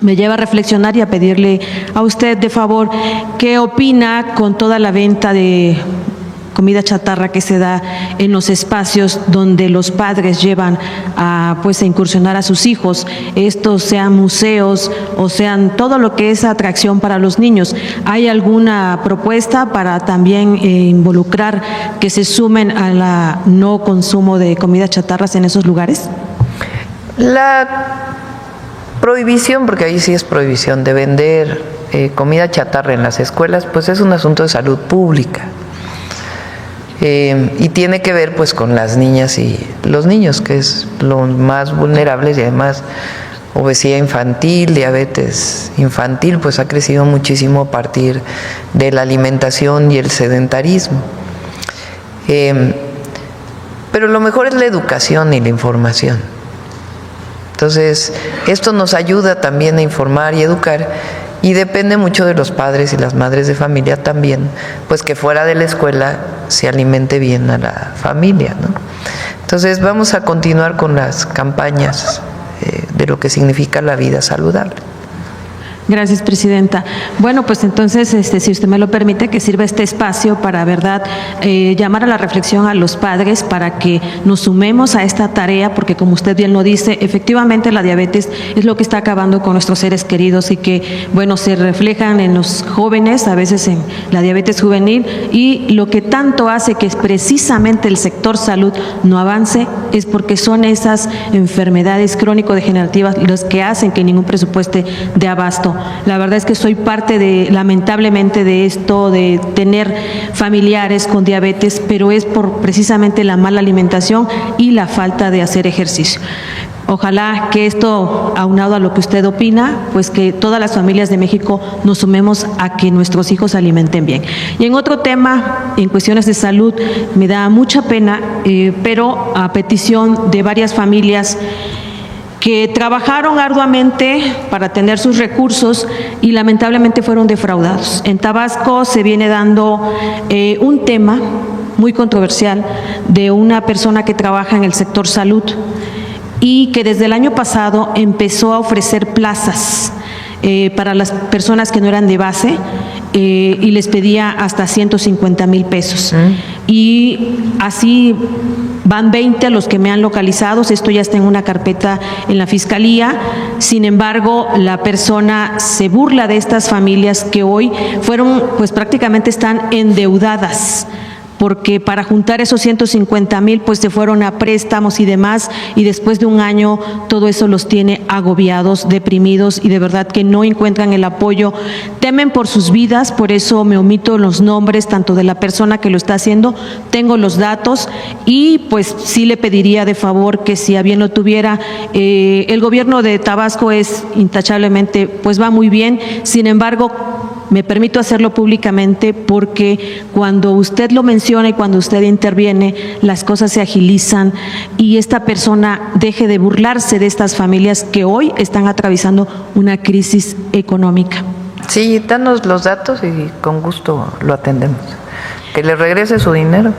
Me lleva a reflexionar y a pedirle a usted de favor qué opina con toda la venta de comida chatarra que se da en los espacios donde los padres llevan a incursionar a sus hijos, estos sean museos o sean todo lo que es atracción para los niños. ¿Hay alguna propuesta para también involucrar que se sumen a la no consumo de comida chatarras en esos lugares? prohibición, porque ahí sí es prohibición de vender comida chatarra en las escuelas, pues es un asunto de salud pública. Y tiene que ver pues con las niñas y los niños, que es lo más vulnerables, y además obesidad infantil, diabetes infantil, pues ha crecido muchísimo a partir de la alimentación y el sedentarismo. Pero lo mejor es la educación y la información. Entonces, esto nos ayuda también a informar y educar, y depende mucho de los padres y las madres de familia también, pues que fuera de la escuela se alimente bien a la familia, ¿no? Entonces, vamos a continuar con las campañas de lo que significa la vida saludable. Gracias, presidenta. Bueno, pues entonces, si usted me lo permite, que sirva este espacio para, verdad, llamar a la reflexión a los padres para que nos sumemos a esta tarea, porque como usted bien lo dice, efectivamente la diabetes es lo que está acabando con nuestros seres queridos y que, bueno, se reflejan en los jóvenes, a veces en la diabetes juvenil, y lo que tanto hace que precisamente el sector salud no avance es porque son esas enfermedades crónico-degenerativas los que hacen que ningún presupuesto de abasto. La verdad es que soy parte lamentablemente, de esto, de tener familiares con diabetes, pero es por precisamente la mala alimentación y la falta de hacer ejercicio. Ojalá que esto, aunado a lo que usted opina, pues que todas las familias de México nos sumemos a que nuestros hijos se alimenten bien. Y en otro tema, en cuestiones de salud, me da mucha pena, pero a petición de varias familias que trabajaron arduamente para tener sus recursos y lamentablemente fueron defraudados. En Tabasco se viene dando un tema muy controversial de una persona que trabaja en el sector salud y que desde el año pasado empezó a ofrecer plazas para las personas que no eran de base y les pedía hasta 150,000 pesos. Y así van 20 a los que me han localizado. Esto ya está en una carpeta en la Fiscalía. Sin embargo, la persona se burla de estas familias que hoy fueron, pues prácticamente están endeudadas, porque para juntar esos 150,000 pues se fueron a préstamos y demás, y después de un año todo eso los tiene agobiados, deprimidos, y de verdad que no encuentran el apoyo, temen por sus vidas. Por eso me omito los nombres tanto de la persona que lo está haciendo, tengo los datos, y pues sí le pediría de favor que si a bien lo tuviera, el gobierno de Tabasco es intachablemente, pues va muy bien. Sin embargo, me permito hacerlo públicamente porque cuando usted lo menciona y cuando usted interviene, las cosas se agilizan y esta persona deje de burlarse de estas familias que hoy están atravesando una crisis económica. Sí, danos los datos y con gusto lo atendemos. Que le regrese su dinero.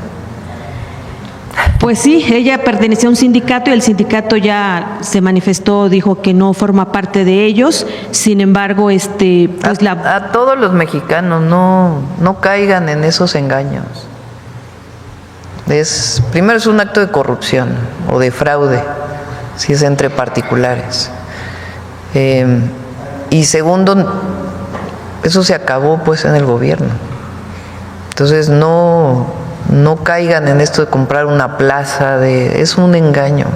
Pues sí, ella pertenecía a un sindicato y el sindicato ya se manifestó, dijo que no forma parte de ellos. Sin embargo, pues a todos los mexicanos no caigan en esos engaños. Primero es un acto de corrupción o de fraude, si es entre particulares. Y segundo, eso se acabó pues en el gobierno. Entonces no caigan en esto de comprar una plaza, es un engaño.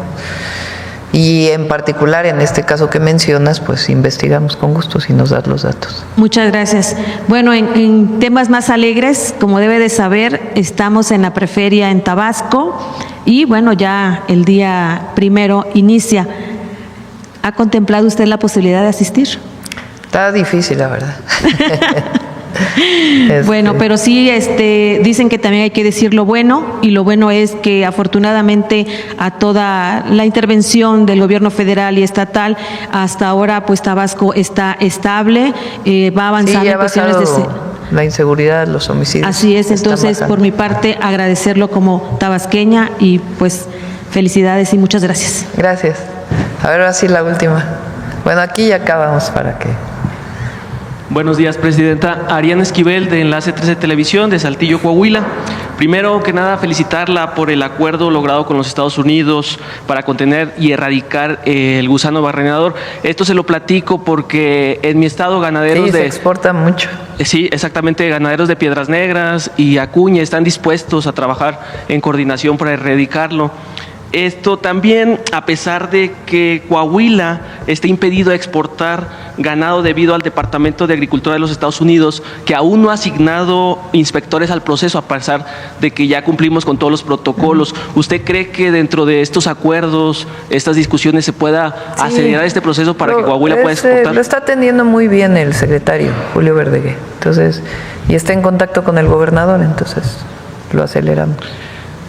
Y en particular en este caso que mencionas, pues investigamos con gusto si nos das los datos. Muchas gracias. Bueno, en temas más alegres, como debe de saber, estamos en la preferia en Tabasco y bueno, ya el día 1 inicia. ¿Ha contemplado usted la posibilidad de asistir? Está difícil, la verdad. Bueno, pero sí, dicen que también hay que decir lo bueno, y lo bueno es que afortunadamente a toda la intervención del gobierno federal y estatal, hasta ahora pues Tabasco está estable, va avanzando. Sí, ya ha bajado la inseguridad, los homicidios. Así es, entonces por mi parte agradecerlo como tabasqueña y pues felicidades y muchas gracias. Gracias. A ver, ahora sí la última. Bueno, aquí ya acabamos para que... Buenos días, presidenta. Ariana Esquivel, de Enlace 13 Televisión, de Saltillo, Coahuila. Primero que nada, felicitarla por el acuerdo logrado con los Estados Unidos para contener y erradicar el gusano barrenador. Esto se lo platico porque en mi estado ganaderos se exporta mucho. Sí, exactamente, ganaderos de Piedras Negras y Acuña están dispuestos a trabajar en coordinación para erradicarlo. Esto también, a pesar de que Coahuila está impedido a exportar ganado debido al Departamento de Agricultura de los Estados Unidos, que aún no ha asignado inspectores al proceso, a pesar de que ya cumplimos con todos los protocolos. ¿Usted cree que dentro de estos acuerdos, estas discusiones, se pueda acelerar este proceso para que Coahuila pueda exportar? Lo está atendiendo muy bien el secretario, Julio Verdeguer. Entonces, y está en contacto con el gobernador, entonces lo aceleramos.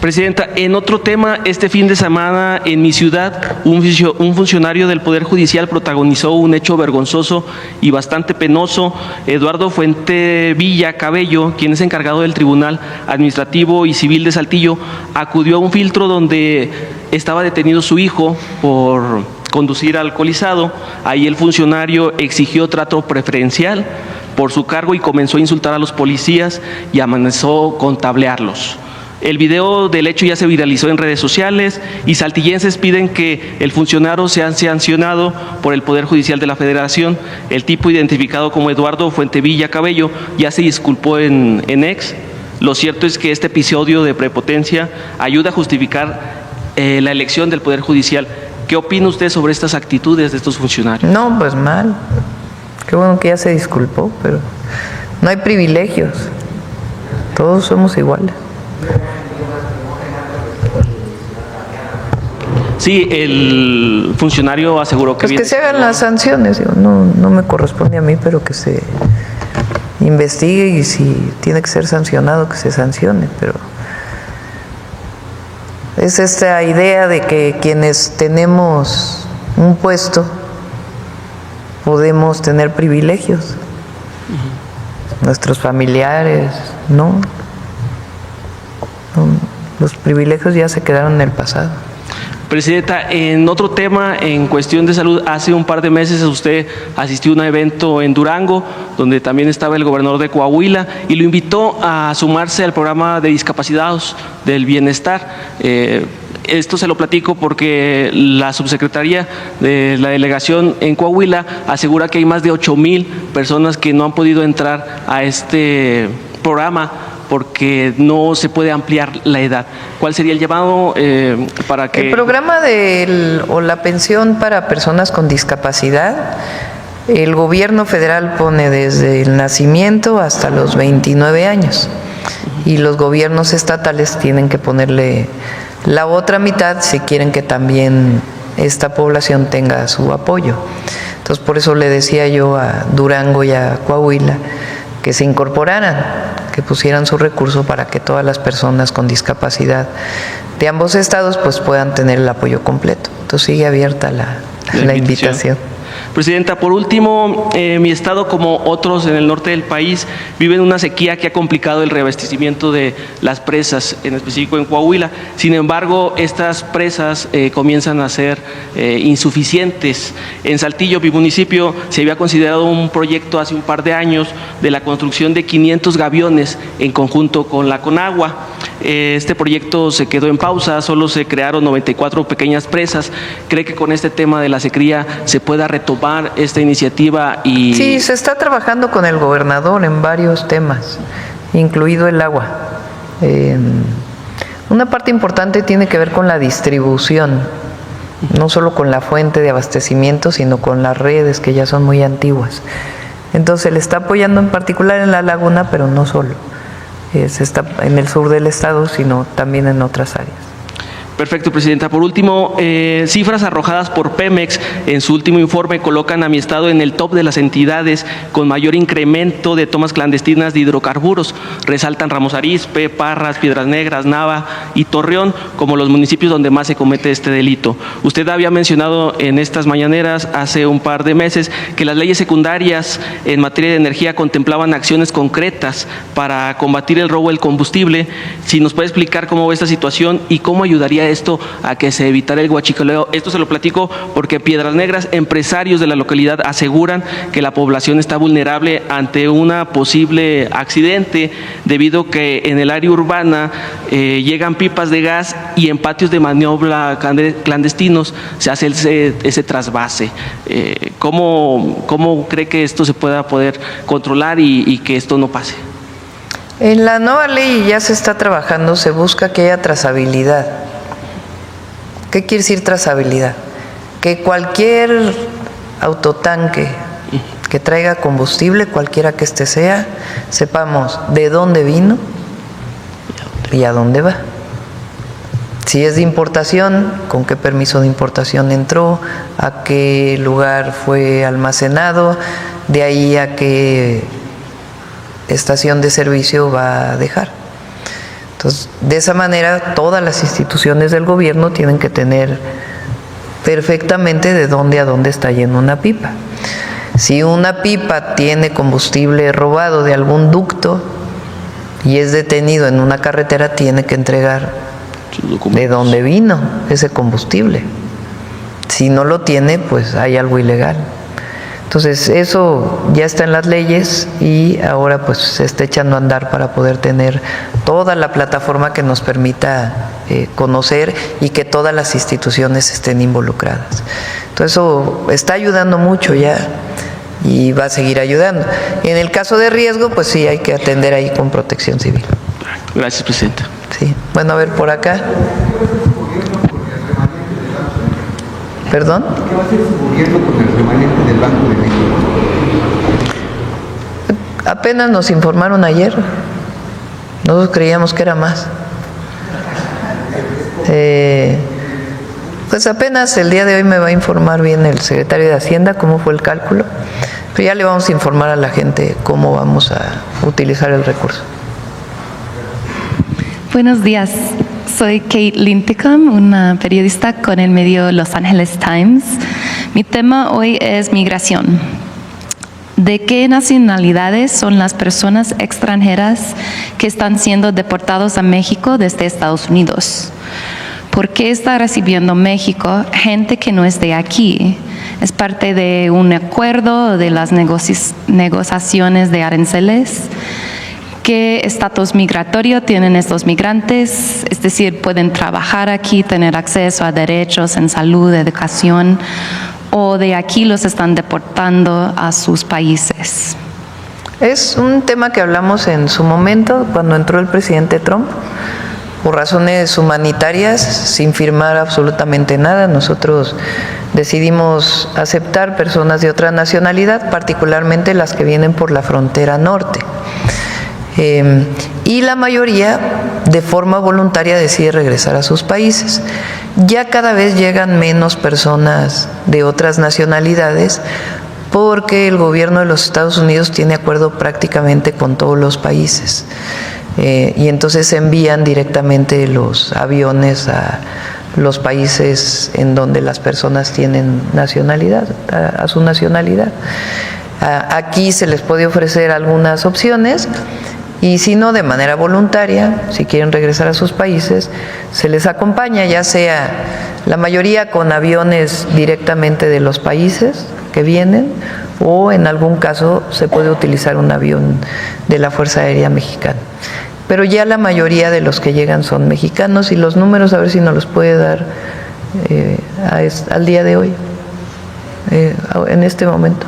Presidenta, en otro tema, este fin de semana en mi ciudad, un funcionario del Poder Judicial protagonizó un hecho vergonzoso y bastante penoso. Eduardo Fuente Villa Cabello, quien es encargado del Tribunal Administrativo y Civil de Saltillo, acudió a un filtro donde estaba detenido su hijo por conducir alcoholizado. Ahí el funcionario exigió trato preferencial por su cargo y comenzó a insultar a los policías y amenazó con tablearlos. El video del hecho ya se viralizó en redes sociales y saltillenses piden que el funcionario sea sancionado por el Poder Judicial de la Federación. El tipo, identificado como Eduardo Fuentevilla Cabello, ya se disculpó en X. Lo cierto es que este episodio de prepotencia ayuda a justificar la elección del Poder Judicial. ¿Qué opina usted sobre estas actitudes de estos funcionarios? No, pues mal. Qué bueno que ya se disculpó, pero no hay privilegios. Todos somos iguales. Sí, el funcionario aseguró que... Pues que se hagan las sanciones, digo, no me corresponde a mí, pero que se investigue y si tiene que ser sancionado, que se sancione, pero es esta idea de que quienes tenemos un puesto podemos tener privilegios, nuestros familiares, no. Los privilegios ya se quedaron en el pasado. Presidenta, en otro tema, en cuestión de salud, hace un par de meses usted asistió a un evento en Durango, donde también estaba el gobernador de Coahuila, y lo invitó a sumarse al programa de discapacitados del bienestar. Esto se lo platico porque la subsecretaría de la delegación en Coahuila asegura que hay más de 8,000 personas que no han podido entrar a este programa porque no se puede ampliar la edad. ¿Cuál sería el llamado para que...? El programa o la pensión para personas con discapacidad, el gobierno federal pone desde el nacimiento hasta los 29 años y los gobiernos estatales tienen que ponerle la otra mitad si quieren que también esta población tenga su apoyo. Entonces, por eso le decía yo a Durango y a Coahuila que se incorporaran, que pusieran su recurso para que todas las personas con discapacidad de ambos estados pues puedan tener el apoyo completo. Entonces sigue abierta la invitación. Presidenta, por último, mi estado, como otros en el norte del país, viven una sequía que ha complicado el reabastecimiento de las presas, en específico en Coahuila. Sin embargo, estas presas comienzan a ser insuficientes. En Saltillo, mi municipio, se había considerado un proyecto hace un par de años de la construcción de 500 gaviones en conjunto con la Conagua. Este proyecto se quedó en pausa, solo se crearon 94 pequeñas presas. ¿Cree que con este tema de la sequía se pueda retomar esta iniciativa? Sí, se está trabajando con el gobernador en varios temas, incluido el agua. Una parte importante tiene que ver con la distribución, no solo con la fuente de abastecimiento, sino con las redes que ya son muy antiguas. Entonces, le está apoyando en particular en la laguna, pero no solo. Se está en el sur del estado, sino también en otras áreas. Perfecto, Presidenta. Por último, cifras arrojadas por Pemex en su último informe colocan a mi estado en el top de las entidades con mayor incremento de tomas clandestinas de hidrocarburos. Resaltan Ramos Arizpe, Parras, Piedras Negras, Nava y Torreón como los municipios donde más se comete este delito. Usted había mencionado en estas mañaneras hace un par de meses que las leyes secundarias en materia de energía contemplaban acciones concretas para combatir el robo del combustible. Si nos puede explicar cómo ve esta situación y cómo ayudaría esto a que se evitara el huachicoleo. Esto se lo platico porque Piedras Negras, empresarios de la localidad aseguran que la población está vulnerable ante una posible accidente debido que en el área urbana llegan pipas de gas y en patios de maniobra clandestinos se hace ese trasvase. ¿Cómo cree que esto se pueda poder controlar y que esto no pase? En la nueva ley ya se está trabajando, se busca que haya trazabilidad. ¿Qué quiere decir trazabilidad? Que cualquier autotanque que traiga combustible, cualquiera que este sea, sepamos de dónde vino y a dónde va. Si es de importación, con qué permiso de importación entró, a qué lugar fue almacenado, de ahí a qué estación de servicio va a dejar. Entonces, de esa manera, todas las instituciones del gobierno tienen que tener perfectamente de dónde a dónde está yendo una pipa. Si una pipa tiene combustible robado de algún ducto y es detenido en una carretera, tiene que entregar de dónde vino ese combustible. Si no lo tiene, pues hay algo ilegal. Entonces, eso ya está en las leyes y ahora pues se está echando a andar para poder tener toda la plataforma que nos permita conocer y que todas las instituciones estén involucradas. Entonces, eso está ayudando mucho ya y va a seguir ayudando. En el caso de riesgo, pues sí, hay que atender ahí con Protección Civil. Gracias, Presidenta. Sí. Bueno, a ver, por acá. ¿Perdón? ¿Qué va a hacer su gobierno con el remanente del Banco de México? Apenas nos informaron ayer. Nosotros creíamos que era más. Pues apenas el día de hoy me va a informar bien el secretario de Hacienda cómo fue el cálculo. Pero ya le vamos a informar a la gente cómo vamos a utilizar el recurso. Buenos días. Soy Kate Linthicum, una periodista con el medio Los Angeles Times. Mi tema hoy es migración. ¿De qué nacionalidades son las personas extranjeras que están siendo deportados a México desde Estados Unidos? ¿Por qué está recibiendo México gente que no es de aquí? ¿Es parte de un acuerdo de las negociaciones de aranceles? ¿Qué estatus migratorio tienen estos migrantes? Es decir, ¿pueden trabajar aquí, tener acceso a derechos en salud, educación? ¿O de aquí los están deportando a sus países? Es un tema que hablamos en su momento, cuando entró el presidente Trump. Por razones humanitarias, sin firmar absolutamente nada, nosotros decidimos aceptar personas de otra nacionalidad, particularmente las que vienen por la frontera norte. Y la mayoría, de forma voluntaria, decide regresar a sus países. Ya cada vez llegan menos personas de otras nacionalidades porque el gobierno de los Estados Unidos tiene acuerdo prácticamente con todos los países. Y entonces se envían directamente los aviones a los países en donde las personas tienen nacionalidad, a su nacionalidad. Aquí se les puede ofrecer algunas opciones y si no, de manera voluntaria, si quieren regresar a sus países, se les acompaña, ya sea la mayoría con aviones directamente de los países que vienen o en algún caso se puede utilizar un avión de la Fuerza Aérea Mexicana. Pero ya la mayoría de los que llegan son mexicanos y los números, a ver si nos los puede dar al día de hoy, en este momento.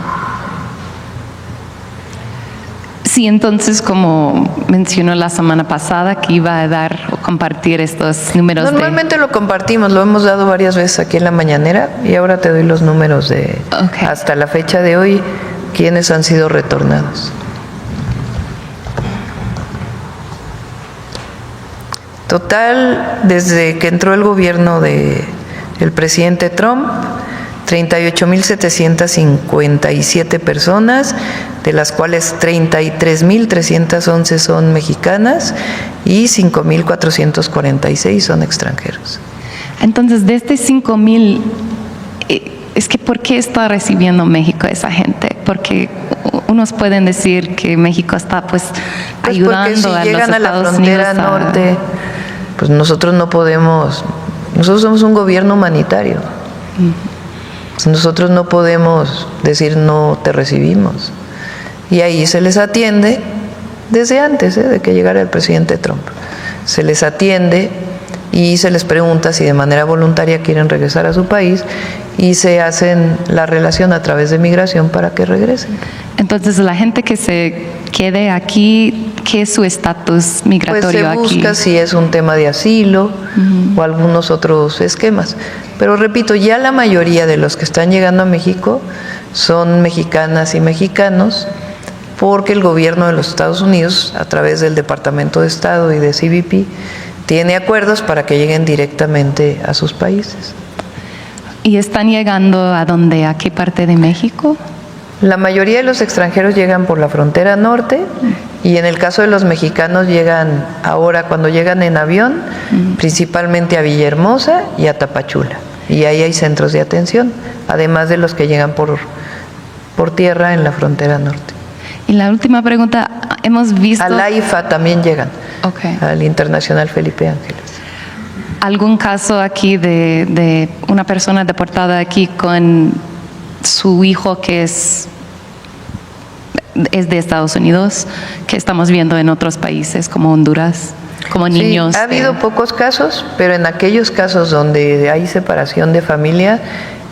Sí, entonces, como mencionó la semana pasada, que iba a dar o compartir estos números. Normalmente lo compartimos, lo hemos dado varias veces aquí en la mañanera y ahora te doy los números de hasta la fecha de hoy, quienes han sido retornados. Total, desde que entró el gobierno del presidente Trump, 38.757 personas, de las cuales 33.311 son mexicanas y 5.446 son extranjeros. Entonces, de este 5.000, es que ¿por qué está recibiendo México a esa gente? Porque unos pueden decir que México está pues ayudando porque si a los llegan a la Estados frontera Unidos norte, pues nosotros no podemos, nosotros somos un gobierno humanitario. Nosotros no podemos decir no te recibimos. Y ahí se les atiende desde antes de que llegara el presidente Trump. Se les atiende y se les pregunta si de manera voluntaria quieren regresar a su país y se hacen la relación a través de migración para que regresen. Entonces, la gente que se quede aquí, ¿qué es su estatus migratorio aquí? Pues se busca si es un tema de asilo o algunos otros esquemas. Pero repito, ya la mayoría de los que están llegando a México son mexicanas y mexicanos, porque el gobierno de los Estados Unidos, a través del Departamento de Estado y de CBP, tiene acuerdos para que lleguen directamente a sus países. ¿Y están llegando a dónde? ¿A qué parte de México? La mayoría de los extranjeros llegan por la frontera norte y en el caso de los mexicanos llegan ahora, cuando llegan en avión, principalmente a Villahermosa y a Tapachula. Y ahí hay centros de atención, además de los que llegan por tierra en la frontera norte. Y la última pregunta, hemos visto... Al AIFA también llegan, al Internacional Felipe Ángeles. ¿Algún caso aquí de una persona deportada aquí con su hijo que es de Estados Unidos, que estamos viendo en otros países como Honduras, como niños? Sí, ha habido pocos casos, pero en aquellos casos donde hay separación de familia,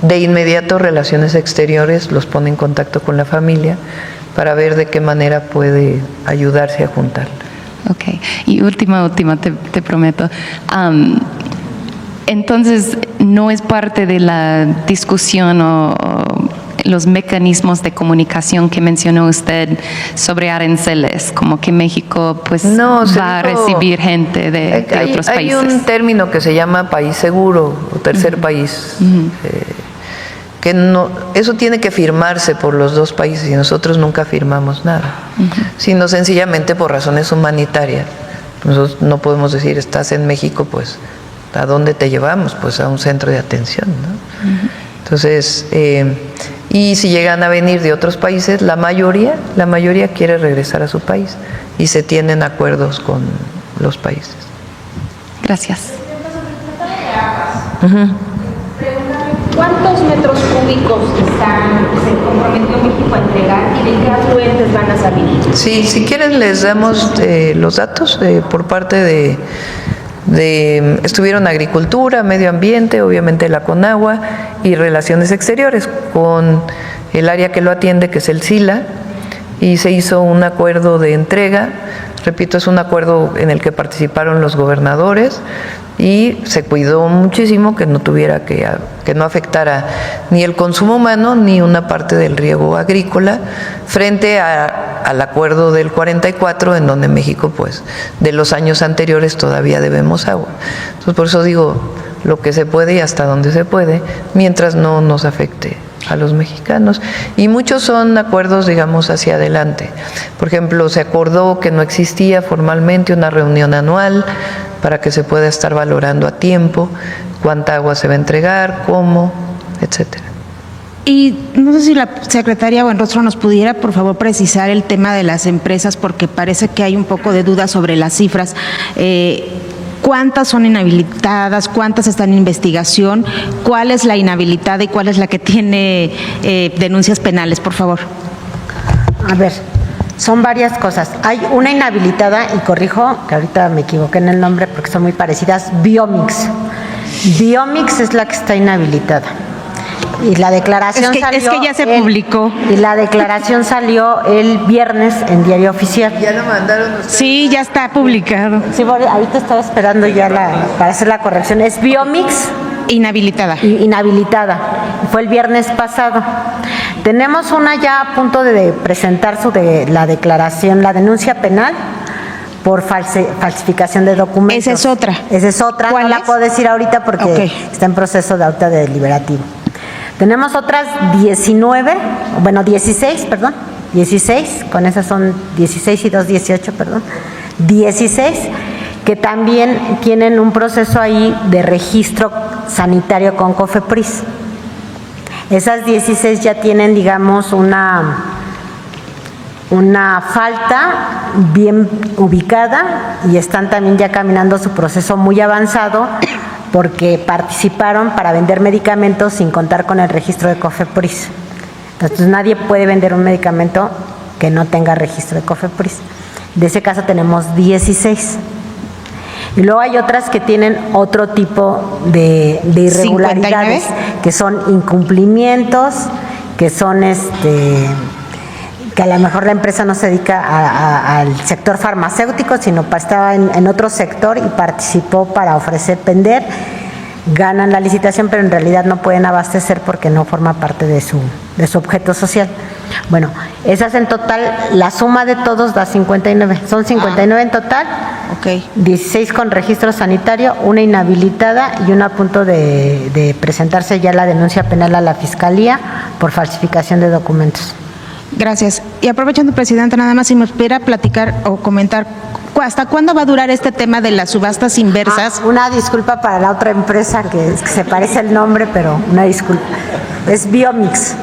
de inmediato Relaciones Exteriores los pone en contacto con la familia para ver de qué manera puede ayudarse a juntar. Ok, y última, te prometo. Entonces, ¿no es parte de la discusión o los mecanismos de comunicación que mencionó usted sobre aranceles, como que México pues va a recibir gente de otros países? Hay un término que se llama país seguro o tercer país, que no, eso tiene que firmarse por los dos países y nosotros nunca firmamos nada, sino sencillamente por razones humanitarias. Nosotros no podemos decir, estás en México, pues ¿a dónde te llevamos? Pues a un centro de atención, ¿no? Entonces, y si llegan a venir de otros países, la mayoría quiere regresar a su país y se tienen acuerdos con los países. Gracias. ¿Cuántos metros cúbicos se comprometió México a entregar y de qué afluentes van a salir? Sí, si quieren les damos los datos por parte de estuvieron Agricultura, Medio Ambiente, obviamente la Conagua y Relaciones Exteriores con el área que lo atiende, que es el SILA, y se hizo un acuerdo de entrega. Repito, es un acuerdo en el que participaron los gobernadores y se cuidó muchísimo que no tuviera que no afectara ni el consumo humano ni una parte del riego agrícola frente al acuerdo del 44, en donde México pues de los años anteriores todavía debemos agua. Entonces por eso digo lo que se puede y hasta donde se puede, mientras no nos afecte a los mexicanos. Y muchos son acuerdos, digamos, hacia adelante. Por ejemplo, se acordó que no existía formalmente una reunión anual para que se pueda estar valorando a tiempo cuánta agua se va a entregar, cómo, etcétera. Y no sé si la secretaria Buenrostro nos pudiera, por favor, precisar el tema de las empresas, porque parece que hay un poco de duda sobre las cifras. ¿Cuántas son inhabilitadas? ¿Cuántas están en investigación? ¿Cuál es la inhabilitada y cuál es la que tiene denuncias penales, por favor? A ver, son varias cosas. Hay una inhabilitada, y corrijo, que ahorita me equivoqué en el nombre porque son muy parecidas, Biomix. Biomix es la que está inhabilitada. Y la declaración salió... Es que ya se publicó. Y la declaración salió el viernes en Diario Oficial. ¿Ya lo mandaron ustedes? Sí, ya está publicado. Sí, ahorita estaba esperando ya para hacer la corrección. Es Biomix. Inhabilitada. Inhabilitada. Fue el viernes pasado. Tenemos una ya a punto de presentar la declaración, la denuncia penal por falsificación de documentos. Esa es otra. Esa es otra. ¿Cuál no es? la puedo decir ahorita porque está en proceso de ahorita de deliberativo. Tenemos otras 16, con esas son 16 y 2, 18, 16, que también tienen un proceso ahí de registro sanitario con COFEPRIS. Esas 16 ya tienen, digamos, una falta bien ubicada y están también ya caminando su proceso muy avanzado porque participaron para vender medicamentos sin contar con el registro de COFEPRIS. Entonces nadie puede vender un medicamento que no tenga registro de COFEPRIS. De ese caso tenemos 16. Y luego hay otras que tienen otro tipo de irregularidades, 59. que son incumplimientos, que son que a lo mejor la empresa no se dedica al sector farmacéutico, sino estaba en otro sector y participó para vender, ganan la licitación, pero en realidad no pueden abastecer porque no forma parte de su objeto social. Bueno, esas en total, la suma de todos da 59, son 59 en total, 16 con registro sanitario, una inhabilitada y una a punto de presentarse ya la denuncia penal a la Fiscalía por falsificación de documentos. Gracias. Y aprovechando, Presidenta, nada más si me pudiera platicar o comentar, ¿hasta cuándo va a durar este tema de las subastas inversas? Una disculpa para la otra empresa que se parece el nombre, pero una disculpa. Es Biomix.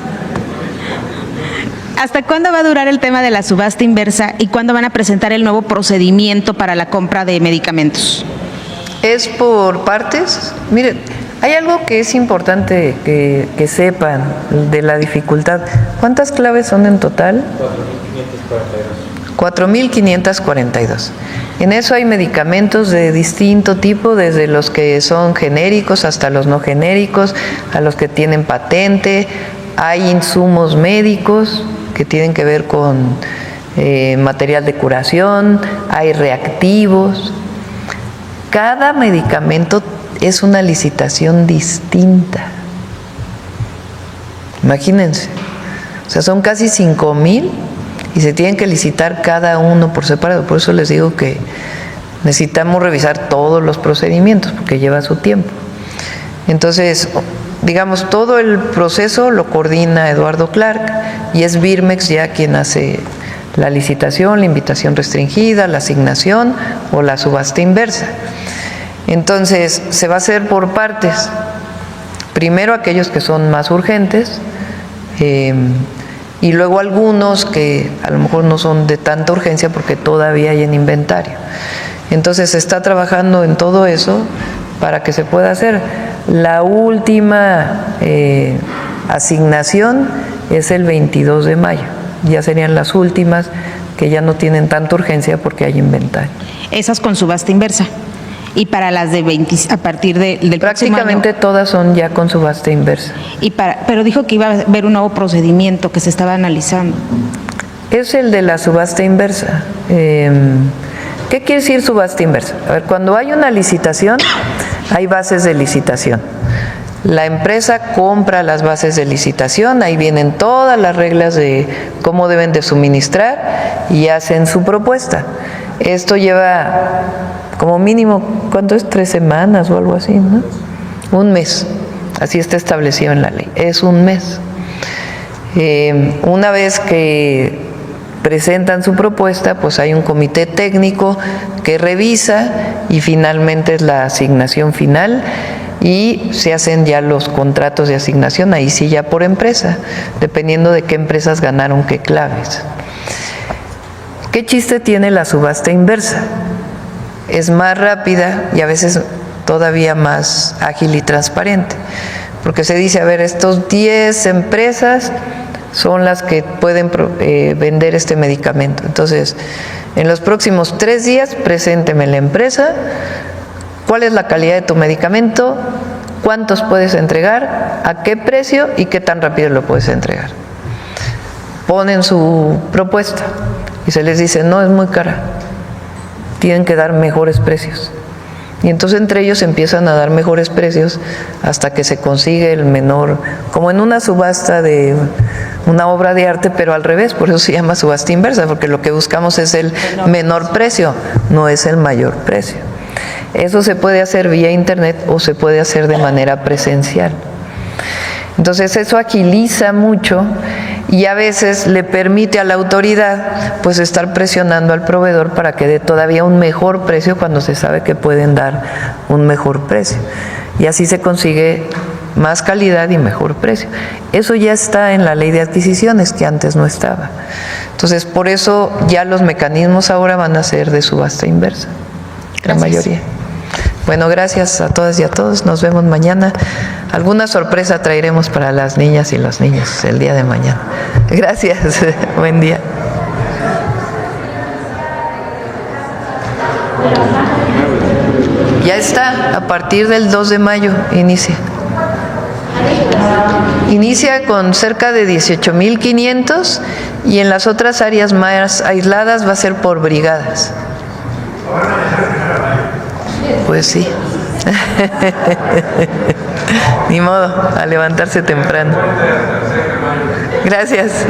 ¿Hasta cuándo va a durar el tema de la subasta inversa y cuándo van a presentar el nuevo procedimiento para la compra de medicamentos? Es por partes. Miren, hay algo que es importante que sepan de la dificultad. ¿Cuántas claves son en total? 4.542. En eso hay medicamentos de distinto tipo, desde los que son genéricos hasta los no genéricos, a los que tienen patente. Hay insumos médicos que tienen que ver con material de curación, hay reactivos. Cada medicamento es una licitación distinta. Imagínense, o sea, son casi 5,000 y se tienen que licitar cada uno por separado. Por eso les digo que necesitamos revisar todos los procedimientos porque lleva su tiempo. Entonces, digamos, todo el proceso lo coordina Eduardo Clark y es Birmex ya quien hace la licitación, la invitación restringida, la asignación o la subasta inversa. Entonces, se va a hacer por partes. Primero aquellos que son más urgentes y luego algunos que a lo mejor no son de tanta urgencia porque todavía hay en inventario. Entonces, se está trabajando en todo eso para que se pueda hacer. La última asignación es el 22 de mayo. Ya serían las últimas que ya no tienen tanta urgencia porque hay inventario. Esas con subasta inversa. Y para las de 20, a partir del próximo año. Prácticamente todas son ya con subasta inversa. Pero dijo que iba a haber un nuevo procedimiento que se estaba analizando. Es el de la subasta inversa. ¿Qué quiere decir subasta inversa? A ver, cuando hay una licitación, hay bases de licitación. La empresa compra las bases de licitación, ahí vienen todas las reglas de cómo deben de suministrar y hacen su propuesta. Esto lleva como mínimo, ¿cuánto es? 3 semanas o algo así, ¿no? 1 mes, así está establecido en la ley, es 1 mes. Una vez que presentan su propuesta, pues hay un comité técnico que revisa y finalmente es la asignación final y se hacen ya los contratos de asignación, ahí sí ya por empresa, dependiendo de qué empresas ganaron qué claves. ¿Qué chiste tiene la subasta inversa? Es más rápida y a veces todavía más ágil y transparente, porque se dice, a ver, estos 10 empresas son las que pueden vender este medicamento. Entonces, en los próximos 3 días, presénteme la empresa, cuál es la calidad de tu medicamento, cuántos puedes entregar, a qué precio y qué tan rápido lo puedes entregar. Ponen su propuesta y se les dice, no, es muy cara, tienen que dar mejores precios. Y entonces entre ellos empiezan a dar mejores precios hasta que se consigue el menor, como en una subasta de una obra de arte, pero al revés, por eso se llama subasta inversa, porque lo que buscamos es el menor precio, no es el mayor precio. Eso se puede hacer vía internet o se puede hacer de manera presencial. Entonces eso agiliza mucho y a veces le permite a la autoridad pues estar presionando al proveedor para que dé todavía un mejor precio cuando se sabe que pueden dar un mejor precio. Y así se consigue más calidad y mejor precio. Eso ya está en la ley de adquisiciones, que antes no estaba. Entonces, por eso ya los mecanismos ahora van a ser de subasta inversa, la mayoría. Bueno, gracias a todas y a todos. Nos vemos mañana. Alguna sorpresa traeremos para las niñas y los niños el día de mañana. Gracias. Buen día. Ya está, a partir del 2 de mayo inicia. Inicia con cerca de 18,500 y en las otras áreas más aisladas va a ser por brigadas. Pues sí. Ni modo, a levantarse temprano. Gracias.